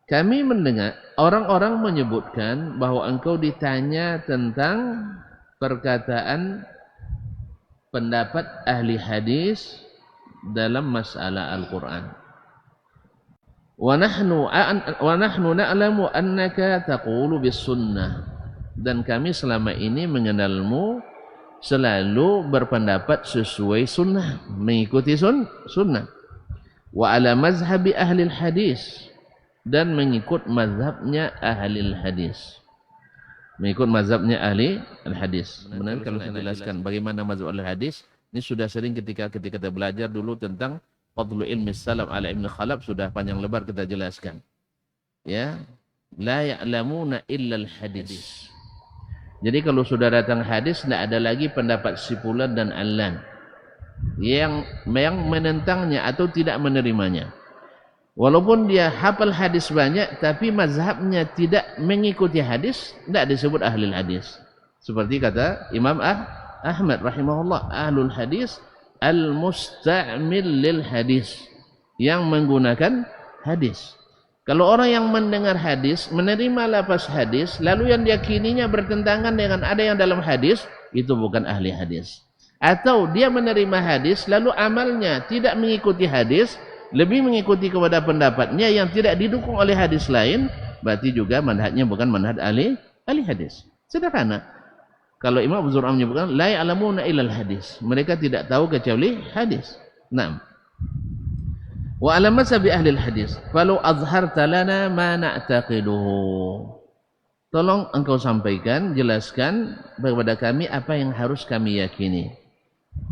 Kami mendengar orang-orang menyebutkan bahwa engkau ditanya tentang perkataan pendapat ahli hadis dalam masalah Al-Quran. Wa nahnu na'lamu annaka taqulu bis sunnah. Dan kami selama ini mengenalmu selalu berpendapat sesuai sunnah, mengikuti sunnah. Wa ala mazhabi ahli hadis, dan mengikut mazhabnya ahli hadis. Mengikut mazhabnya ahli hadis. Benar kalau saya jelaskan bagaimana mazhab ahli hadis, ini sudah sering ketika kita belajar dulu tentang Fadlu ilmi salaf ala Ibn Khalaf, sudah panjang lebar kita jelaskan. Ya, la ya'lamuna illa al-hadis. Jadi kalau sudah datang hadis, tidak ada lagi pendapat si fulan dan allan yang menentangnya atau tidak menerimanya. Walaupun dia hafal hadis banyak, tapi mazhabnya tidak mengikuti hadis, tidak disebut ahli hadis. Seperti kata Imam Ahmad rahimahullah, ahlul hadis al-musta'mil lil hadis, yang menggunakan hadis. Kalau orang yang mendengar hadis, menerima lafaz hadis, lalu yang diyakininya bertentangan dengan ada yang dalam hadis, itu bukan ahli hadis. Atau dia menerima hadis, lalu amalnya tidak mengikuti hadis, lebih mengikuti kepada pendapatnya yang tidak didukung oleh hadis lain, berarti juga manhajnya bukan manhaj ahli hadis. Sederhana. Kalau Imam Abu Zur'ah menyebutkan, la ya'lamuna illal hadis. Mereka tidak tahu kecuali hadis. Naam. Wa alamat sabi ahli hadis, falau azharta lana ma na'taqiduhu. Tolong engkau sampaikan, jelaskan kepada kami apa yang harus kami yakini.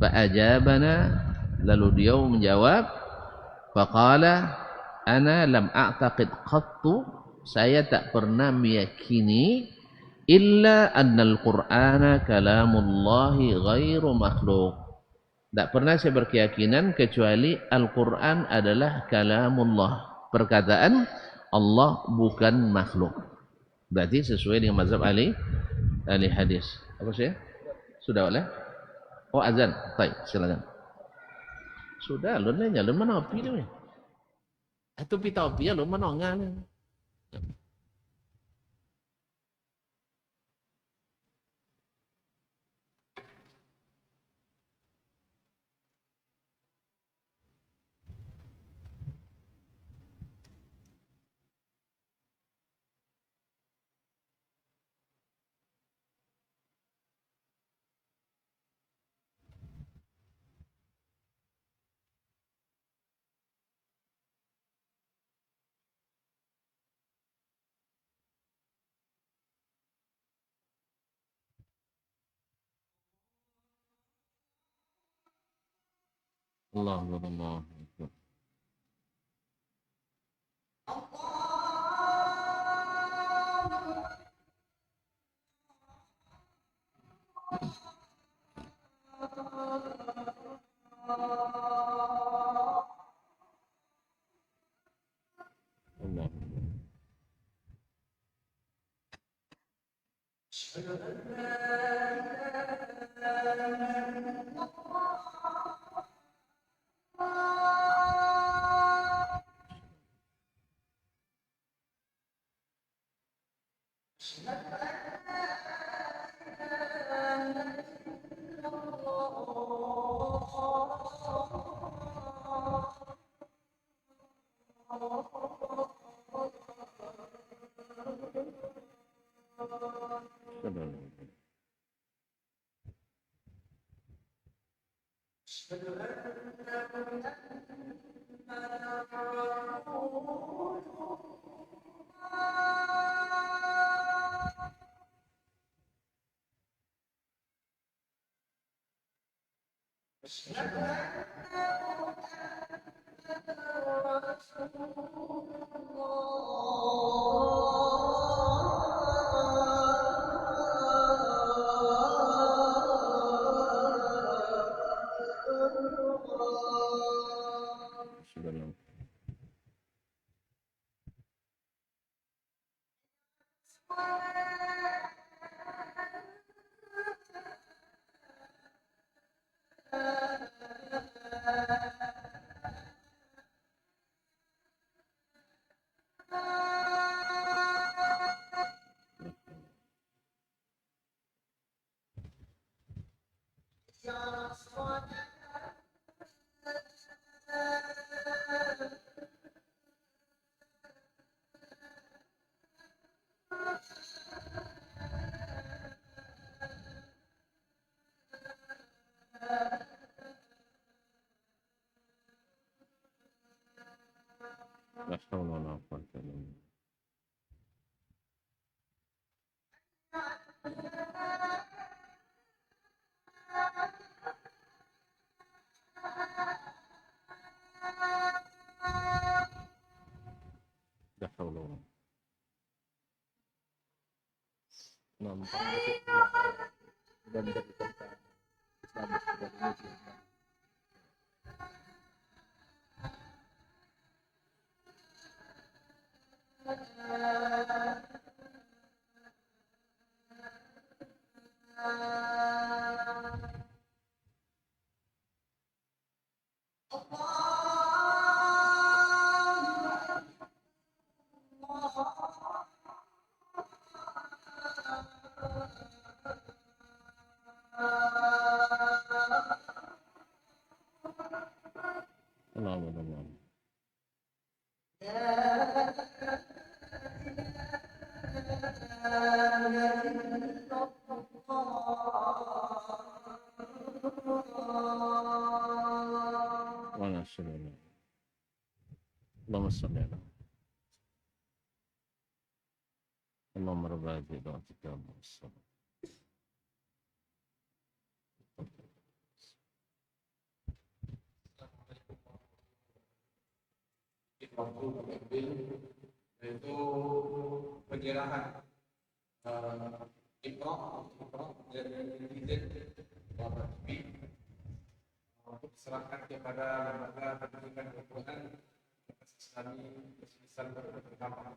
Fa ajabana, lalu dia menjawab, faqala ana lam a'taqid qattu, saya tak pernah meyakini illa annal qur'ana kalamullahi ghairu makhluk. Tak pernah saya berkeyakinan kecuali Al-Quran adalah kalamullah, perkataan Allah, bukan makhluk. Berarti sesuai dengan mazhab ahli hadis. Apa saya? Sudah oleh? Oh, azan. Baik, silakan. Sudah, lu nanya, lu mana api tu? Itu pita api ya, lu mana ngan? Allah. La haula wala quwwata illa billah. La haula wala. Nampak dan dari kata Islam sebagai sholli ala Allahumma sholli ala Allahumma rabbana bi'idhatika Allahumma yaitu penyerahan Iqra dan izin Bapak Ibu untuk diserahkan kepada lembaga pendidikan Al-Quran Islami Islam beragama.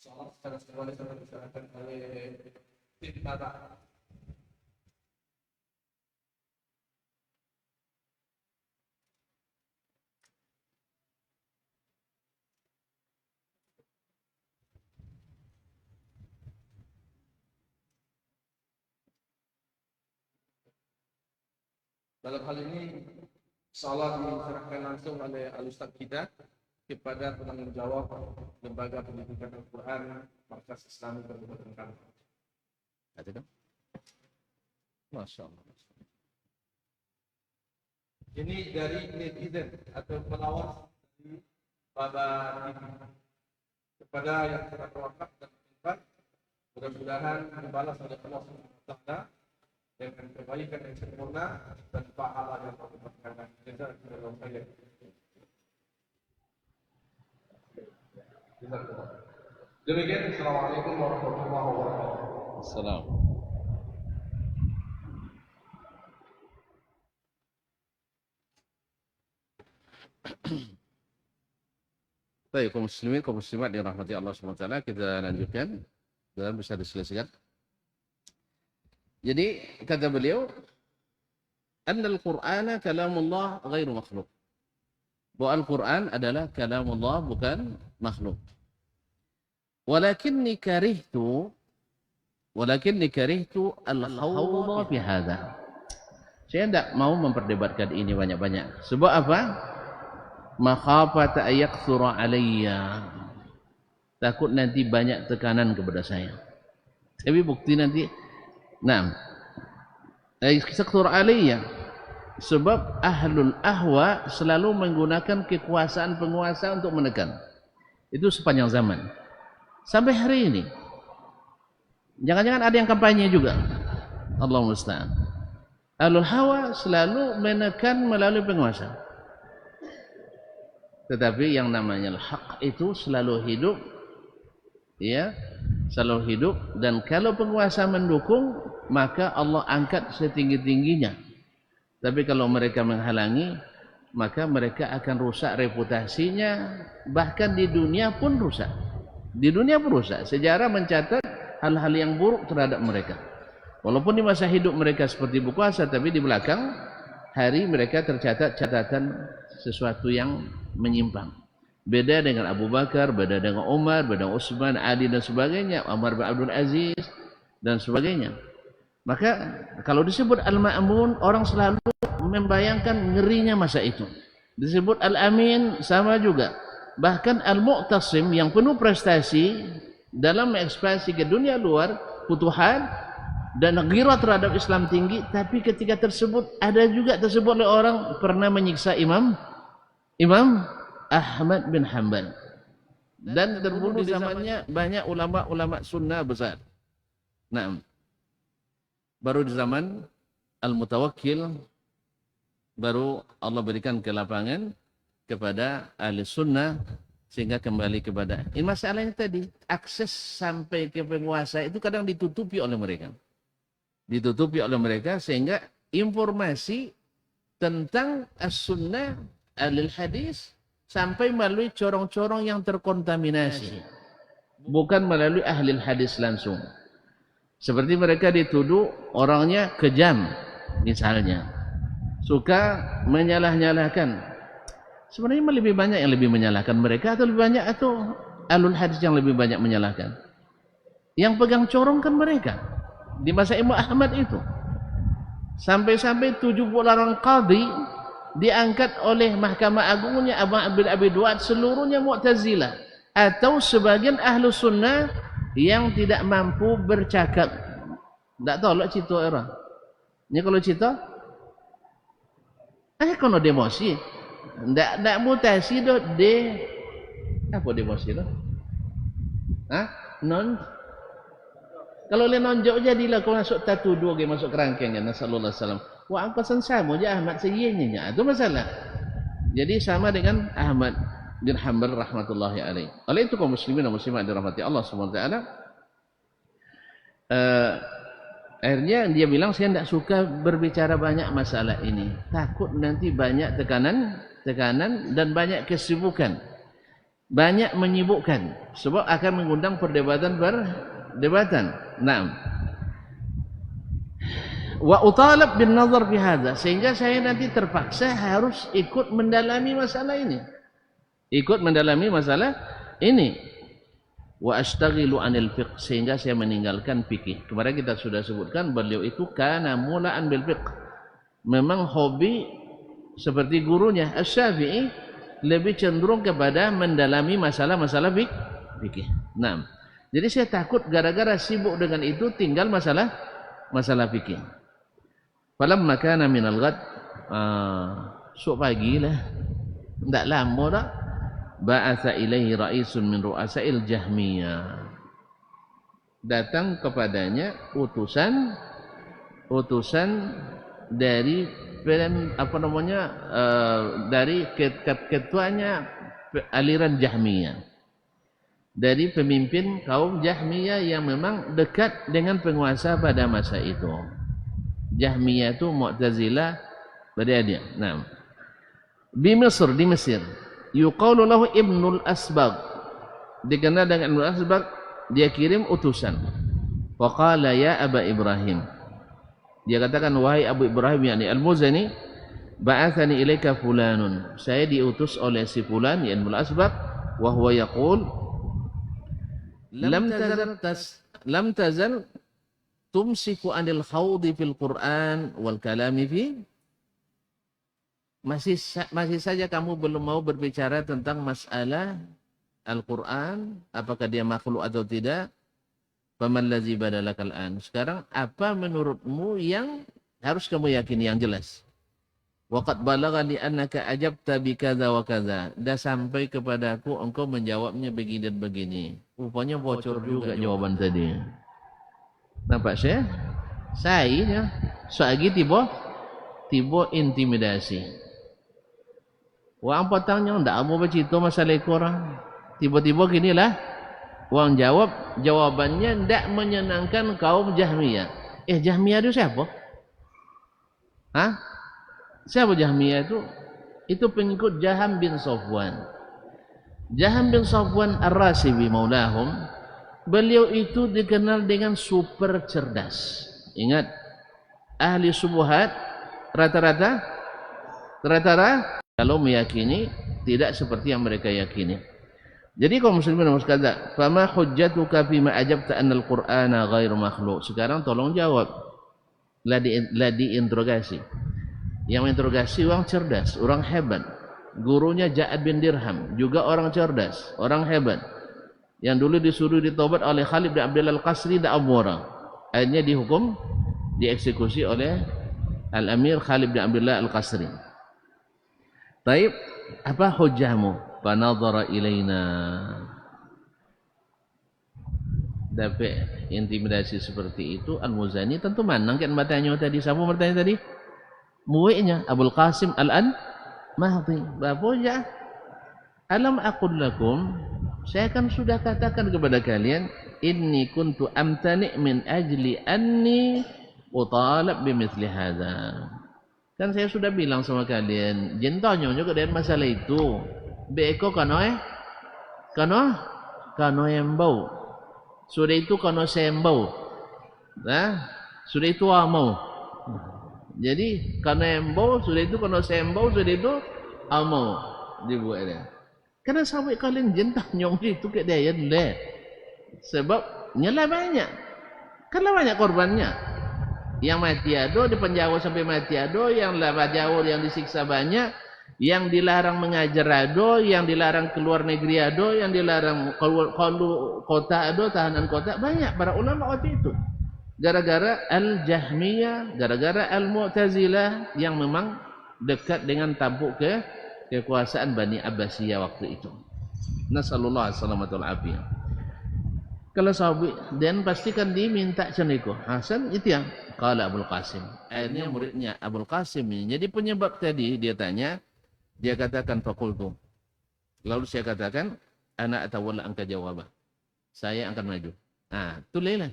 Soal secara simbolis diserahkan oleh tim Bapak. Dalam hal ini, salat diserahkan langsung oleh al-ustaz kita kepada penanggung jawab Lembaga Pendidikan Al-Quran Markas Islami Kabupaten Kampar. Ada kan? Masya Allah. Ini dari netizen atau pelawak dari Baba TV kepada yang telah berwakaf dan berkhidmat, mudah-mudahan dibalas oleh Allah SWT dengan kebaikan yang sempurna dan pahala yang berlimpah. Jazakumullah khairan. Demikian, Assalamualaikum warahmatullahi wabarakatuh. Assalam. Baik, kaum muslimin, kaum muslimat dirahmati Allah SWT, kita lanjutkan dan bisa diselesaikan. Jadi kata beliau, annal Qur'ana kalamullah ghairu makhluk. Bahwa Al-Quran adalah kalamullah, bukan makhluk. Walakinni karihtu al-khawda fi hadha. Saya tidak mau memperdebatkan ini banyak-banyak. Sebab apa? Makhafata ayakthura alayya. Takut nanti banyak tekanan kepada saya. Tapi bukti nanti Saktur aliyah. Sebab ahlul ahwa selalu menggunakan kekuasaan penguasa untuk menekan. Itu sepanjang zaman. Sampai hari ini. Jangan-jangan ada yang kampanye juga. Allahu musta'an. Ahlul hawa selalu menekan melalui penguasa. Tetapi yang namanya hak itu selalu hidup. Ya, selalu hidup, dan kalau penguasa mendukung maka Allah angkat setinggi-tingginya. Tapi kalau mereka menghalangi maka mereka akan rusak reputasinya, bahkan di dunia pun rusak. Di dunia pun rusak. Sejarah mencatat hal-hal yang buruk terhadap mereka. Walaupun di masa hidup mereka seperti berkuasa, tapi di belakang hari mereka tercatat catatan sesuatu yang menyimpang. Beda dengan Abu Bakar, beda dengan Umar, beda dengan Utsman, Ali dan sebagainya, Umar bin Abdul Aziz dan sebagainya. Maka kalau disebut Al-Ma'mun, orang selalu membayangkan ngerinya masa itu. Disebut Al-Amin, sama juga. Bahkan Al-Mu'tasim yang penuh prestasi dalam mengekspansi ke dunia luar, futuhat dan ghirah terhadap Islam tinggi, tapi ketika tersebut ada juga tersebut oleh orang pernah menyiksa Imam Ahmad bin Hanbal, dan terbunuh di zamannya banyak ulama-ulama sunnah besar. Baru di zaman Al-Mutawakkil baru Allah berikan kelapangan kepada ahli sunnah sehingga kembali kepada ini. Masalahnya tadi, akses sampai ke penguasa itu kadang ditutupi oleh mereka, sehingga informasi tentang as-sunnah ahli hadis sampai melalui corong-corong yang terkontaminasi, bukan melalui ahli hadis langsung. Seperti mereka dituduh orangnya kejam, misalnya suka menyalah-nyalahkan. Sebenarnya lebih banyak yang lebih menyalahkan mereka, atau lebih banyak atau ahlul hadis yang lebih banyak menyalahkan? Yang pegang corong kan mereka. Di masa Imam Ahmad itu sampai-sampai 70 orang qadhi diangkat oleh Mahkamah Agungnya Abi Duat, seluruhnya Mu'tazilah atau sebagian ahlu sunnah yang tidak mampu bercakap. Tak tahu lah cerita orang. Ini kalau cerita, kono demosi. ndak mutasi do de apa demosi do? Non. Kalau le nonjok jadilah kau masuk tatu dua ke masuk kerangkeng ya sallallahu alaihi wasallam. Wah angka sama je Ahmad seyinya itu masalah. Jadi sama dengan Ahmad bin Hanbal rahmatullahi alaih. Oleh itu kaum muslimin dan muslimat dirahmati Allah Subhanahu wa taala. Akhirnya dia bilang saya tidak suka berbicara banyak masalah ini. Takut nanti banyak tekanan dan banyak kesibukan. Banyak menyibukkan sebab akan mengundang perdebatan. Naam. Wa utalab bin nazar fi hadza, sehingga saya nanti terpaksa harus ikut mendalami masalah ini. Wa ashtaghilu anil fiqh, sehingga saya meninggalkan fikih. Kemarin kita sudah sebutkan beliau itu kana mulaan bil fiqh. Memang hobi seperti gurunya Asy-Syafi'i lebih cenderung kepada mendalami masalah-masalah fikih. Naam. Jadi saya takut gara-gara sibuk dengan itu tinggal masalah fikih. Falamma kana minal ghad, sok pagi lah, tidak lama dah, ba'atha ilaihi ra'isun min ru'asa'il Jahmiyah. Datang kepadanya utusan dari dari ketuanya aliran Jahmiyah. Dari pemimpin kaum Jahmiyah yang memang dekat dengan penguasa pada masa itu. Jahmiyah itu Mu'tazilah pada dia. Nah, di Mesir, yuqalu lahu Ibnul Asbagh. Dikenal dengan Ibnul Asbagh, dia kirim utusan. Wa qala ya Aba Ibrahim. Dia katakan wahai Abu Ibrahim yakni Al-Muzani, ba'athani ilaika fulanun. Saya diutus oleh si fulan yakni Ibnul Asbagh wa huwa yaqul lam tazal tumsiku anil khawdi fil Qur'an wal kalami fi. Masih saja kamu belum mau berbicara tentang masalah Al-Qur'an, apakah dia makhluk atau tidak. Faman ladzi badalakal an. Sekarang apa menurutmu yang harus kamu yakini yang jelas? Waqad balaghani annaka ajabta bi kadza wa kadza. Dah sampai kepadaku engkau menjawabnya begini dan begini. Rupanya bocor juga jawaban tadi. Nampak saya? Saya soalnya tiba intimidasi. Wang petangnya ndak mau bercerita masalah korang. Tiba-tiba ginilah wang jawabannya ndak menyenangkan kaum Jahmiyah. Jahmiyah itu siapa? Siapa Jahmiyah itu? Itu pengikut Jaham bin Safwan. Jaham bin Safwan Ar-Rasibi maulahum. Beliau itu dikenal dengan super cerdas. Ingat, ahli subuhat rata-rata kalau meyakini tidak seperti yang mereka yakini. Jadi kaum muslimin dan muslimat, fama hujjatuka fima ajabta anna al-Qur'ana ghairu makhluq. Sekarang tolong jawab. Lah diinterogasi. Yang menginterogasi orang cerdas, orang hebat. Gurunya Ja'ad bin Dirham, juga orang cerdas, orang hebat. Yang dulu disuruh ditobat oleh Khalid bin Abdullah Al-Qasri dan Abu Hurairah. Akhirnya dihukum, dieksekusi oleh Al-Amir Khalid bin Abdullah Al-Qasri. Taib, apa hujahmu? Fanadhara ilaina. Dapat intimidasi seperti itu, Al-Muzani tentu menang kan bertanya tadi. Siapa bertanya tadi? Muwai'nya Abul Qasim Al-Mahdi. Bapak ya, alam aqul lakum, saya kan sudah katakan kepada kalian, inni kuntu amtani min ajli anni utalab bimithli hadza. Kan saya sudah bilang sama kalian, jentonyo juga dengan masalah itu. Beko kano embau. Sudah itu kano sembau. Nah, sudah itu amau. Jadi karena embau sudah itu, karena sembau sudah itu amau dibuatnya. Karena sampai kalian jentah nyong itu ke daya le. Sebab nyala banyak. Karena banyak korbannya. Yang mati ado, di penjara sampai mati ado, yang laba jauh, yang disiksa banyak, yang dilarang mengajar ado, yang dilarang keluar negeri ado, yang dilarang keluar kota ado, tahanan kota, banyak para ulama waktu itu. Gara-gara Al-Jahmiyah, gara-gara Al-Mu'tazilah yang memang dekat dengan tampuk kekuasaan Bani Abbasiyah waktu itu. Nasallallahu alaihi wasallam. Kalau sahabat dan pastikan diminta ceniko. Hasan itu yang qala Abul Qasim. Akhirnya muridnya Abul Qasim ini. Jadi penyebab tadi dia tanya, dia katakan faqultu. Lalu saya katakan ana atawalla angka jawabah. Saya akan maju. Nah, itu Lela.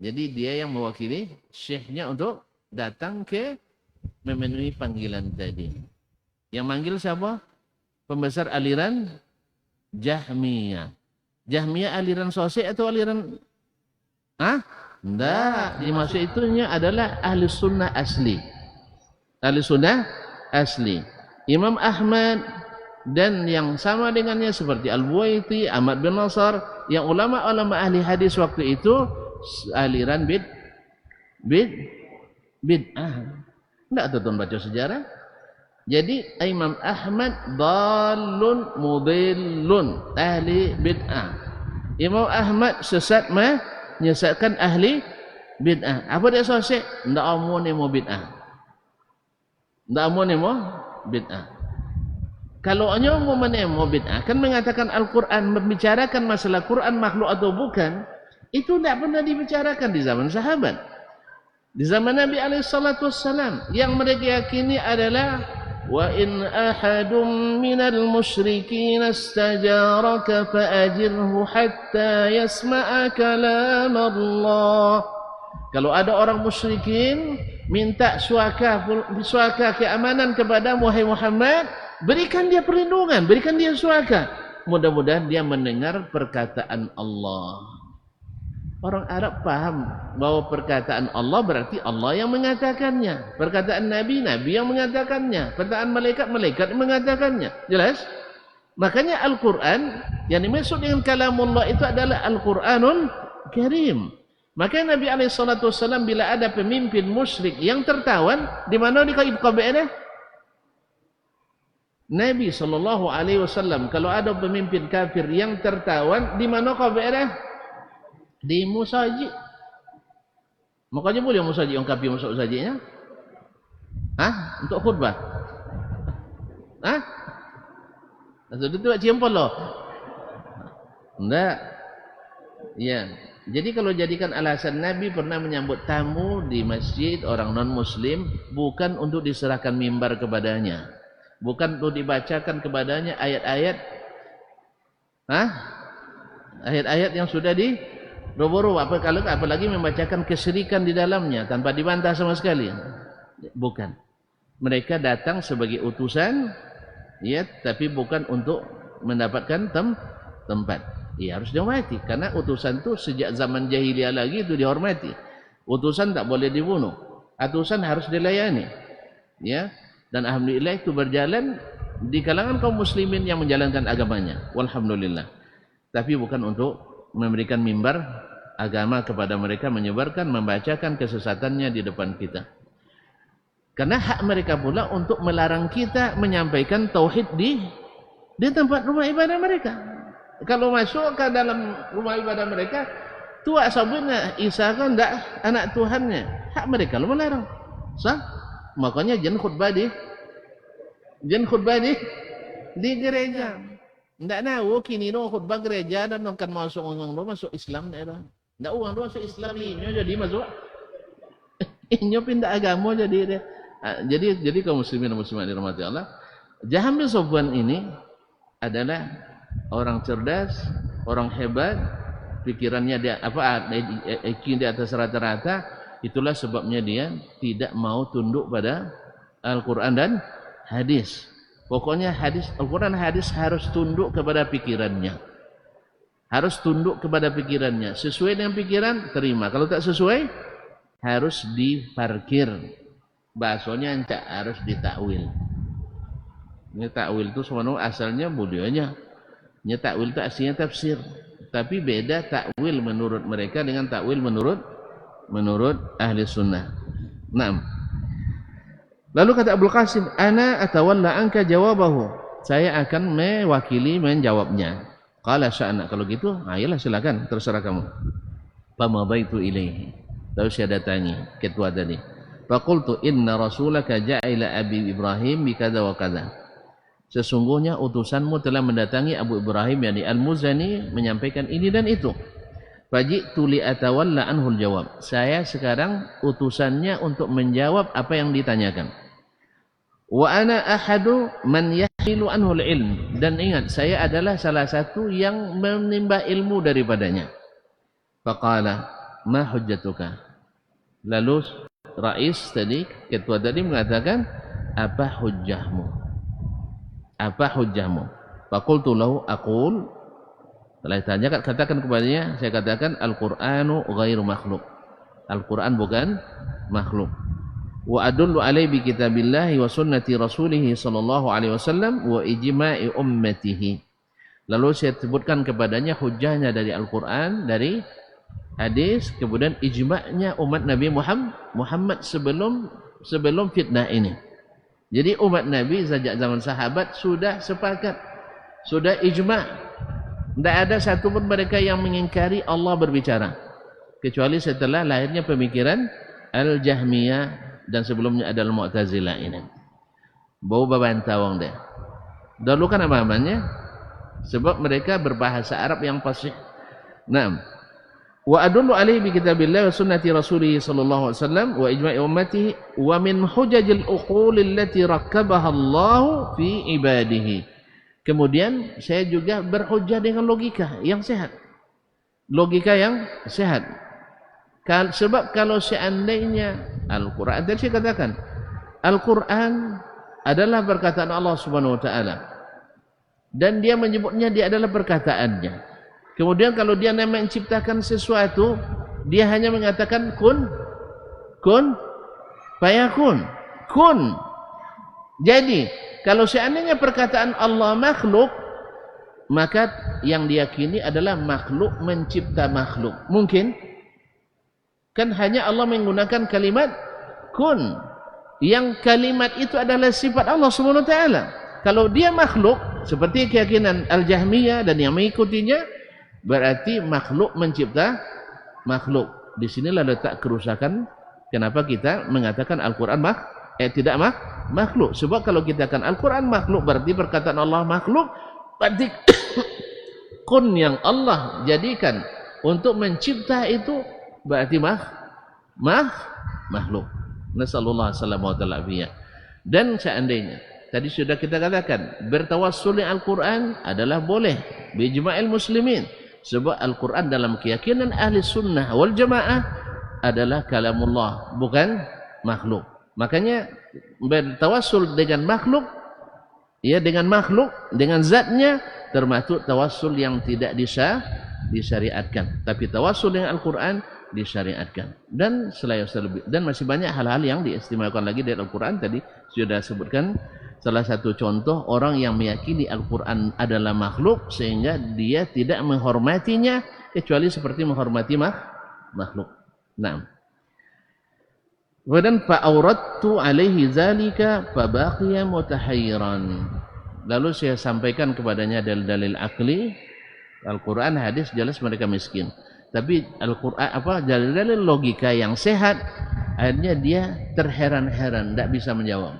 Jadi dia yang mewakili syekhnya untuk datang ke memenuhi panggilan tadi. Yang manggil siapa? Pembesar aliran Jahmiyah. Jahmiyah aliran sosek atau aliran enggak, dimaksud itunya adalah ahli sunnah asli. Ahli sunnah asli. Imam Ahmad dan yang sama dengannya seperti Al-Buwaiti, Ahmad bin Nasr, yang ulama-ulama ahli hadis waktu itu aliran bid'ah. Enggak tuan baca sejarah. Jadi Imam Ahmad dalun mudillun ahli bid'ah. Imam Ahmad sesat menyesatkan ahli bid'ah. Apa dia sesat? Ndak amun mau bid'ah. Ndak amun mau bid'ah. Kalau mau menemo bid'ah kan mengatakan Al-Qur'an membicarakan masalah Quran makhluk atau bukan, itu tidak pernah dibicarakan di zaman sahabat. Di zaman Nabi alaihi salatu wassalam yang mereka yakini adalah wa in ahadum minal musyrikin istajaraka faajirhu hatta yasma'a kalam Allah. Kalau ada orang musyrikin minta suaka keamanan kepada Muhammad, berikan dia perlindungan, berikan dia suaka. Mudah-mudahan dia mendengar perkataan Allah. Orang Arab paham bahwa perkataan Allah berarti Allah yang mengatakannya. Perkataan Nabi, Nabi yang mengatakannya. Perkataan malaikat, malaikat yang mengatakannya. Jelas? Makanya Al-Quran yang dimaksud dengan kalamullah itu adalah Al-Quranul Karim. Makanya Nabi SAW bila ada pemimpin musyrik yang tertawan, di mana di kabilah? Nabi SAW kalau ada pemimpin kafir yang tertawan, di mana kabilah? Di musajid. Makanya boleh musajid yang kafir masuk musajidnya? Untuk khutbah? Maksud itu cimpol loh. Enggak. Ya. Jadi kalau jadikan alasan Nabi pernah menyambut tamu di masjid orang non muslim bukan untuk diserahkan mimbar kepadanya. Bukan untuk dibacakan kepadanya ayat-ayat ayat-ayat yang sudah robo-robo, apalagi membacakan kesyirikan di dalamnya tanpa dibantah sama sekali. Bukan. Mereka datang sebagai utusan, ya, tapi bukan untuk mendapatkan tempat. Ya, harus dihormati karena utusan itu sejak zaman jahiliyah lagi itu dihormati. Utusan tak boleh dibunuh. Utusan harus dilayani. Ya. Dan alhamdulillah itu berjalan di kalangan kaum muslimin yang menjalankan agamanya. Walhamdulillah. Tapi bukan untuk memberikan mimbar agama kepada mereka, menyebarkan, membacakan kesesatannya di depan kita. Karena hak mereka pula untuk melarang kita menyampaikan tauhid di tempat rumah ibadah mereka. Kalau masuk ke dalam rumah ibadah mereka, tua sabunnya Isa kan tidak anak Tuhannya. Hak mereka lo melarang. Sah? Makanya jangan khutbah di gereja. Tidak tahu kini no khutbah gereja dan akan masuk orang lo masuk Islam tidak. Tidak orang lo masuk Islam ini jadi masuk. Ini pindah agama jadi. Jadi kaum muslimin dan muslimat dirahmati Allah. Jaham bin Safwan ini adalah orang cerdas, orang hebat, pikirannya dia IQ di atas rata-rata. Itulah sebabnya dia tidak mau tunduk pada Al-Quran dan hadis. Pokoknya Al-Quran hadis harus tunduk kepada pikirannya. Harus tunduk kepada pikirannya. Sesuai dengan pikiran, terima. Kalau tak sesuai, harus diparkir. Bahasanya harus ditakwil. Ini takwil itu sebenarnya asalnya budayanya. Ini takwil itu aslinya tafsir. Tapi beda takwil menurut mereka dengan takwil menurut ahli sunnah. Naam. Lalu kata Abul Qasim, ana atawalla anka jawabahu. Saya akan mewakili menjawabnya. Qala sya'na. Kalau gitu, ayolah silakan, terserah kamu. Famadaitu ilaihi. Lalu saya datangi ketua tadi. Faqultu inna rasulaka ja'ila abi Ibrahim bikadza wa kadza. sesungguhnya utusanmu telah mendatangi Abu Ibrahim yakni Al-Muzani menyampaikan ini dan itu. Faji'tu li atawalla anhul jawab. Saya sekarang utusannya untuk menjawab apa yang ditanyakan. Wa ana ahadu man yahilu anhul ilm. Dan ingat, saya adalah salah satu yang menimba ilmu daripadanya. Faqala ma hujjatuka. Lalu Rais tadi, ketua tadi mengatakan, apa hujjahmu? Apa hujjahmu? Faqultu lahu aqul. Setelah ditanya, katakan kepadanya, saya katakan Al-Qur'anu ghairu makhluk. Al-Qur'an bukan makhluk. Wa adullu alaihi bi kitabillahi wa sunnati rasulih sallallahu alaihi wasallam wa ijma'i ummatihi. Lalu saya sebutkan kepadanya hujahnya dari Al-Qur'an, dari hadis, kemudian ijma'nya umat Nabi Muhammad sebelum fitnah ini. Jadi umat Nabi sejak zaman sahabat sudah sepakat, sudah ijma'. Tidak ada satu pun mereka yang mengingkari Allah berbicara, kecuali setelah lahirnya pemikiran Al-Jahmiyah dan sebelumnya adalah Mu'tazilah ini. Bau babantawang deh. Dahulu kan apa namanya? Sebab mereka berbahasa Arab yang fasih. Naam. Wa adullu alaihi bi kitabillah wa sunnati rasulih sallallahu alaihi wasallam wa ijma'i ummatihi wa min hujajil uqul allati rakkabaha Allah fi ibadihi. Kemudian saya juga berhujjah dengan logika yang sehat. Logika yang sehat. Sebab kalau seandainya Al-Quran, tadi saya katakan, Al-Quran adalah perkataan Allah Subhanahu Wa Taala, dan dia menyebutnya dia adalah perkataannya. Kemudian kalau dia menciptakan sesuatu, dia hanya mengatakan kun fayakun, kun. Jadi kalau seandainya perkataan Allah makhluk, maka yang diyakini adalah makhluk mencipta makhluk. Mungkin? Kan hanya Allah menggunakan kalimat kun. Yang kalimat itu adalah sifat Allah Subhanahu wa taala. Kalau dia makhluk, seperti keyakinan Al-Jahmiyah dan yang mengikutinya, berarti makhluk mencipta makhluk. Di sinilah letak kerusakan kenapa kita mengatakan Al-Qur'an tidak makhluk. Sebab kalau kita akan Al-Quran makhluk, berarti perkataan Allah makhluk, berarti kun yang Allah jadikan untuk mencipta itu berarti makhluk. Nasallallahu alaihi wasallam. Dan seandainya tadi sudah kita katakan bertawassul dengan Al-Quran adalah boleh bijma'il muslimin, sebab Al-Quran dalam keyakinan ahli sunnah wal jamaah adalah kalamullah, bukan makhluk. Makanya bertawassul dengan makhluk, ya, dengan makhluk, dengan zatnya, termasuk tawassul yang tidak disyariatkan. Tapi tawassul dengan Al-Quran disyariatkan. Dan dan masih banyak hal-hal yang diistimewakan lagi dari Al-Quran. Tadi sudah sebutkan salah satu contoh orang yang meyakini Al-Quran adalah makhluk sehingga dia tidak menghormatinya kecuali seperti menghormati makhluk. Nah. Kemudian fa'auradtu alaihi zalika fabaqiya mutahayyiran. Lalu saya sampaikan kepadanya dalil-dalil akli, Al-Quran, hadis, jelas mereka miskin. Tapi Al-Quran dalil-dalil logika yang sehat, akhirnya dia terheran-heran, tidak bisa menjawab.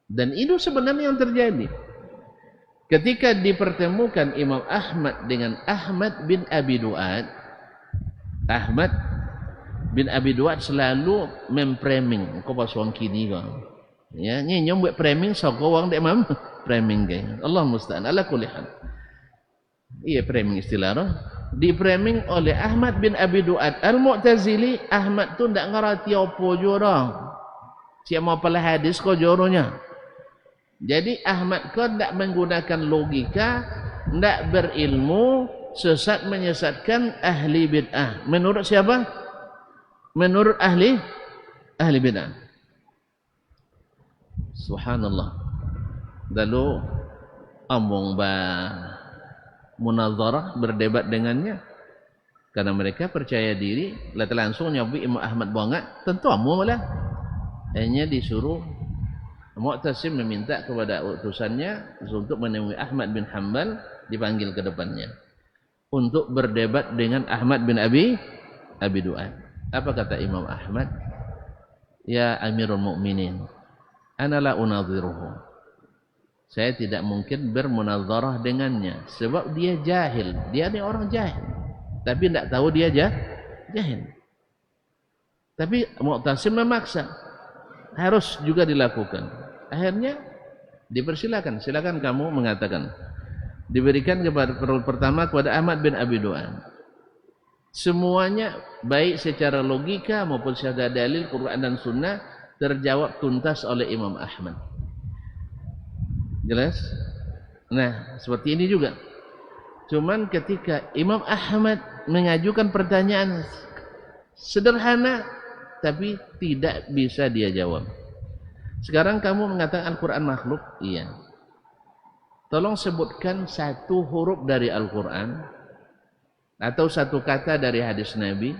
Dan itu sebenarnya yang terjadi. Ketika dipertemukan Imam Ahmad dengan Ahmad bin Abi Du'ad, Ahmad bin Abi Du'ad selalu memframing kau pas wong kini kau. Ya, nyom buat framing soko wong dek mam framing gay. Allah musta'an ala kulli hal. Iya, framing istilah roh. Di framing oleh Ahmad bin Abi Du'ad Al-Mu'tazili. Ahmad tu ndak ngerti apa joro. Siapa mau pala hadis kau joronya. Jadi Ahmad kau ndak menggunakan logika, ndak berilmu, sesat menyesatkan ahli bid'ah. Menurut siapa? Menurut ahli bid'ah. Subhanallah. Lalu ambong munazarah, berdebat dengannya, karena mereka percaya diri. Langsung nyobi Imam Ahmad banget, tentu amu malah. Hanya disuruh Mu'tasim meminta kepada utusannya untuk menemui Ahmad bin Hanbal, dipanggil ke depannya untuk berdebat dengan Ahmad bin Abi Du'ad. Apa kata Imam Ahmad? Ya Amirul Mukminin, ana la unadhiruhu. Saya tidak mungkin bermunazarah dengannya sebab dia jahil. Dia ni orang jahil. Tapi tidak tahu dia jahil. Tapi Mu'tasim memaksa. Harus juga dilakukan. Akhirnya dipersilakan. Silakan kamu mengatakan. Diberikan kepada pertama kepada Ahmad bin Abi Du'an. Semuanya baik secara logika maupun secara dalil Quran dan Sunnah terjawab tuntas oleh Imam Ahmad. Jelas? Nah, seperti ini juga. Cuman ketika Imam Ahmad mengajukan pertanyaan sederhana tapi tidak bisa dia jawab. Sekarang kamu mengatakan Al-Quran makhluk? Iya. Tolong sebutkan satu huruf dari Al-Quran atau satu kata dari hadis Nabi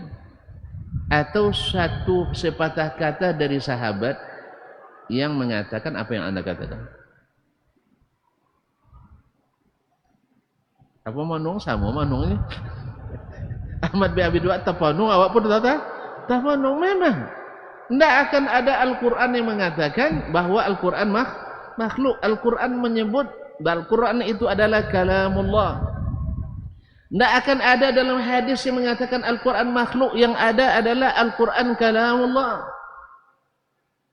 atau satu sepatah kata dari sahabat yang mengatakan apa yang Anda katakan. Apa manung sama manung ini? Ahmad bin Abi Du'at tapanung, awak pun tapanung memang. Tidak akan ada Al-Quran yang mengatakan bahwa Al-Quran makhluk. Al-Quran menyebut bahwa Al-Quran itu adalah kalamullah. Tidak akan ada dalam hadis yang mengatakan Al-Quran makhluk. Yang ada adalah Al-Quran kalamullah.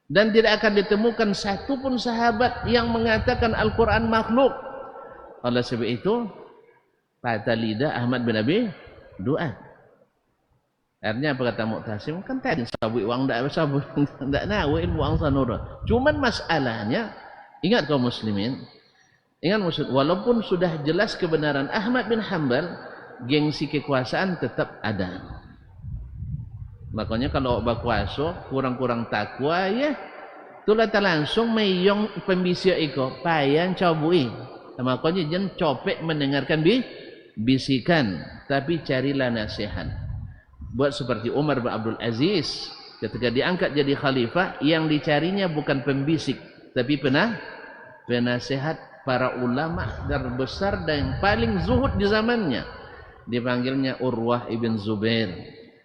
Dan tidak akan ditemukan satu pun sahabat yang mengatakan Al-Quran makhluk. Oleh sebab itu, patah lidah Ahmad bin Abi Du'at. Akhirnya apa kata Mu'tasim? Kan tadi sabui uang tidak nawin uang sanura. Cuman masalahnya, ingat kaum muslimin, walaupun sudah jelas kebenaran Ahmad bin Hanbal, gengsi kekuasaan tetap ada. Makanya kalau berkuasa kurang-kurang takwa ya, itulah langsung mayong pembisik iko, payan cabui. Makanya jangan copek mendengarkan bisikan, tapi carilah nasihat. Buat seperti Umar bin Abdul Aziz ketika diangkat jadi khalifah, yang dicarinya bukan pembisik tapi penasehat para ulama terbesar dan yang paling zuhud di zamannya. Dipanggilnya Urwah ibn Zubair,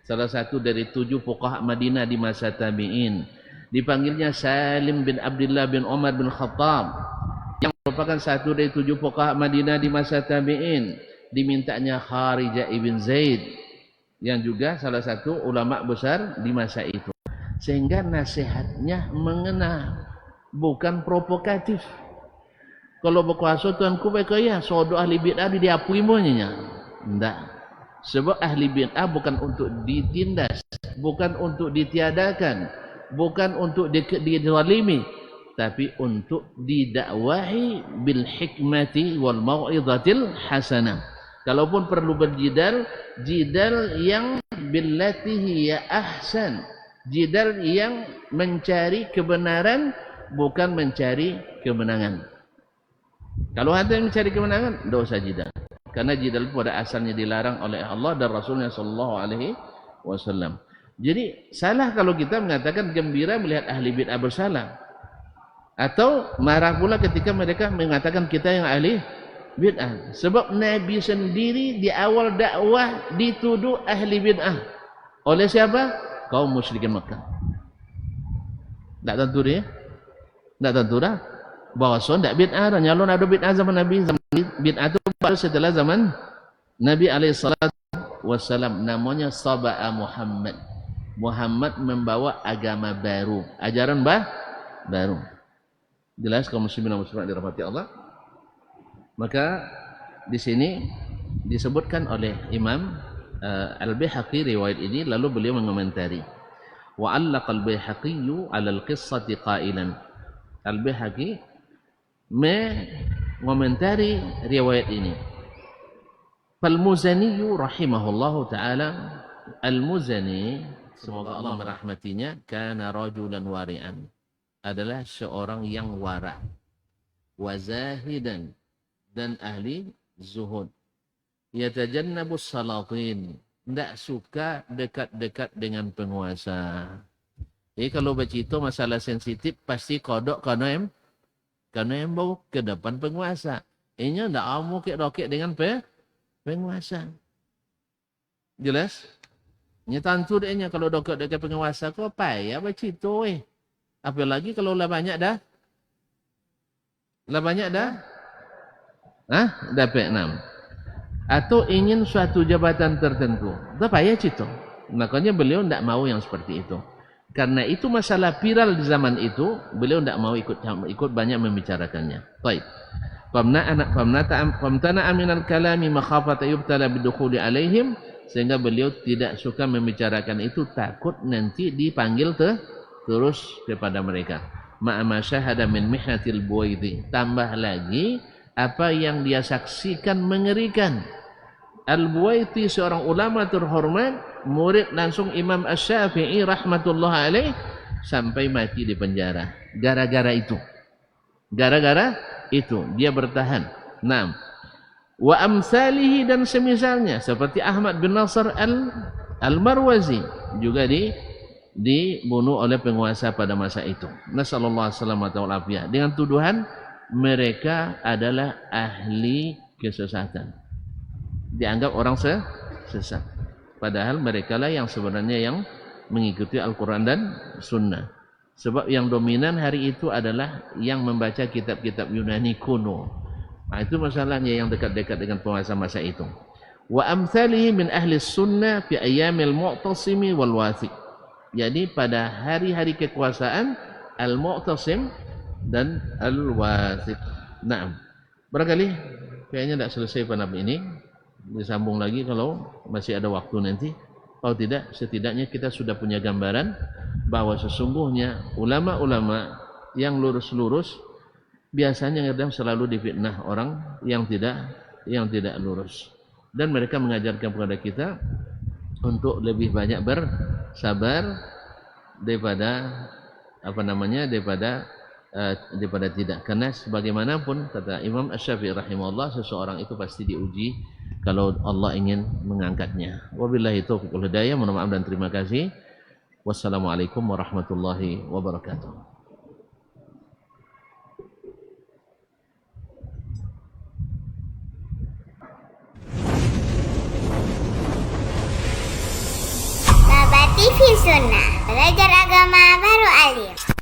salah satu dari 7 fuqaha Madinah di masa tabi'in. Dipanggilnya Salim bin Abdullah bin Umar bin Khattab, yang merupakan satu dari 7 fuqaha Madinah di masa tabi'in. Dimintanya Kharijah ibn Zaid, yang juga salah satu ulama besar di masa itu. Sehingga nasihatnya mengena, bukan provokatif. Kalau berkuasa tuanku berkaya, sodo ahli bid'ah diapui monya. Tidak. Sebab ahli bid'ah bukan untuk ditindas, bukan untuk ditiadakan, bukan untuk dizalimi, tapi untuk didakwahi bil hikmati wal mau'izatil hasanah. Kalaupun perlu berjidal, jidal yang billati hiya ahsan, jidal yang mencari kebenaran bukan mencari kemenangan. Kalau ada yang mencari kemenangan, tidak usah jidal, karena jidal pada asalnya dilarang oleh Allah dan Rasulnya sallallahu alaihi wasallam. Jadi salah kalau kita mengatakan gembira melihat ahli bid'ah bersalah, atau marah pula ketika mereka mengatakan kita yang ahli bid'ah. Sebab Nabi sendiri di awal dakwah dituduh ahli bid'ah oleh siapa? Kaum musyrikin Makkah. Tak tentu dia, tak tentu dah. Bahasa tak bid'ah dan nyalon ada bid'ah zaman Nabi. Bid'ah itu baru setelah zaman Nabi SAW. Namanya Saba'a Muhammad. Muhammad membawa agama baru, ajaran baru. Jelas kaum muslimin dan muslimat dirahmati Allah. Maka di sini disebutkan oleh Imam Al-Baihaqi riwayat ini, lalu beliau mengomentari. Wa 'allaqa Al-Baihaqi 'ala al-qissati qailan. Al-Baihaqi mengomentari riwayat ini. Al-Muzani rahimahullahu taala, Al-Muzani semoga Allah merahmatinya, kana rajulan wari'an, adalah seorang yang wara, wa zahidan, dan ahli zuhud. Yatajannabus salatin, tidak suka dekat-dekat dengan penguasa. Jadi kalau bercerita masalah sensitif, pasti kodok karena yang bawa ke depan penguasa. Ini tidak mau roket dengan penguasa. Jelas? Ini tentu dia kalau dekat penguasa kau payah bercerita. Apalagi kalau lah banyak dah Lah banyak dah? Dapat 6. Atau ingin suatu jabatan tertentu. Tak payah cito. Makanya beliau tidak mau yang seperti itu. Karena itu masalah viral di zaman itu, beliau tidak mau ikut banyak membicarakannya. Baik. Famtana aminal kalami makhafata yubtala bidukhuli alaihim, sehingga beliau tidak suka membicarakan itu, takut nanti dipanggil terus kepada mereka. Ma'ama syahada min mihnatil Buwaiti. Tambah lagi apa yang dia saksikan mengerikan. Al-Buwaiti seorang ulama terhormat, murid langsung Imam Asy-Syafi'i rahmatullah alaih, sampai mati di penjara. Gara-gara itu. Gara-gara itu dia bertahan. Naam. Wa amsalihi, dan semisalnya seperti Ahmad bin Nasr al-Marwazi juga dibunuh oleh penguasa pada masa itu. Nasallallahu alaihi wasallam dengan tuduhan mereka adalah ahli kesesatan. Dianggap orang sesat. Padahal mereka lah yang sebenarnya yang mengikuti Al-Quran dan Sunnah. Sebab yang dominan hari itu adalah yang membaca kitab-kitab Yunani kuno. Itu masalahnya yang dekat-dekat dengan penguasa masa itu. Wa amthalihi min ahli sunnah fi ayyamil mu'tasimi wal wathiq. Jadi pada hari-hari kekuasaan al-mu'tasim dan al-wathiq. Naam. Barangkali kayaknya tidak selesai pada ini. Disambung lagi kalau masih ada waktu nanti. Kalau tidak, setidaknya kita sudah punya gambaran bahwa sesungguhnya ulama-ulama yang lurus-lurus biasanya kadang selalu difitnah orang yang tidak lurus. Dan mereka mengajarkan kepada kita untuk lebih banyak bersabar daripada daripada tidak. Karena sebagaimanapun kata Imam Asy-Syafi'i rahimahullah, seseorang itu pasti diuji kalau Allah ingin mengangkatnya. Wabillahi taufiq wal hidayah. Mohon maaf dan terima kasih. Wassalamualaikum warahmatullahi wabarakatuh. Baba TV Sunnah, belajar agama baru alim.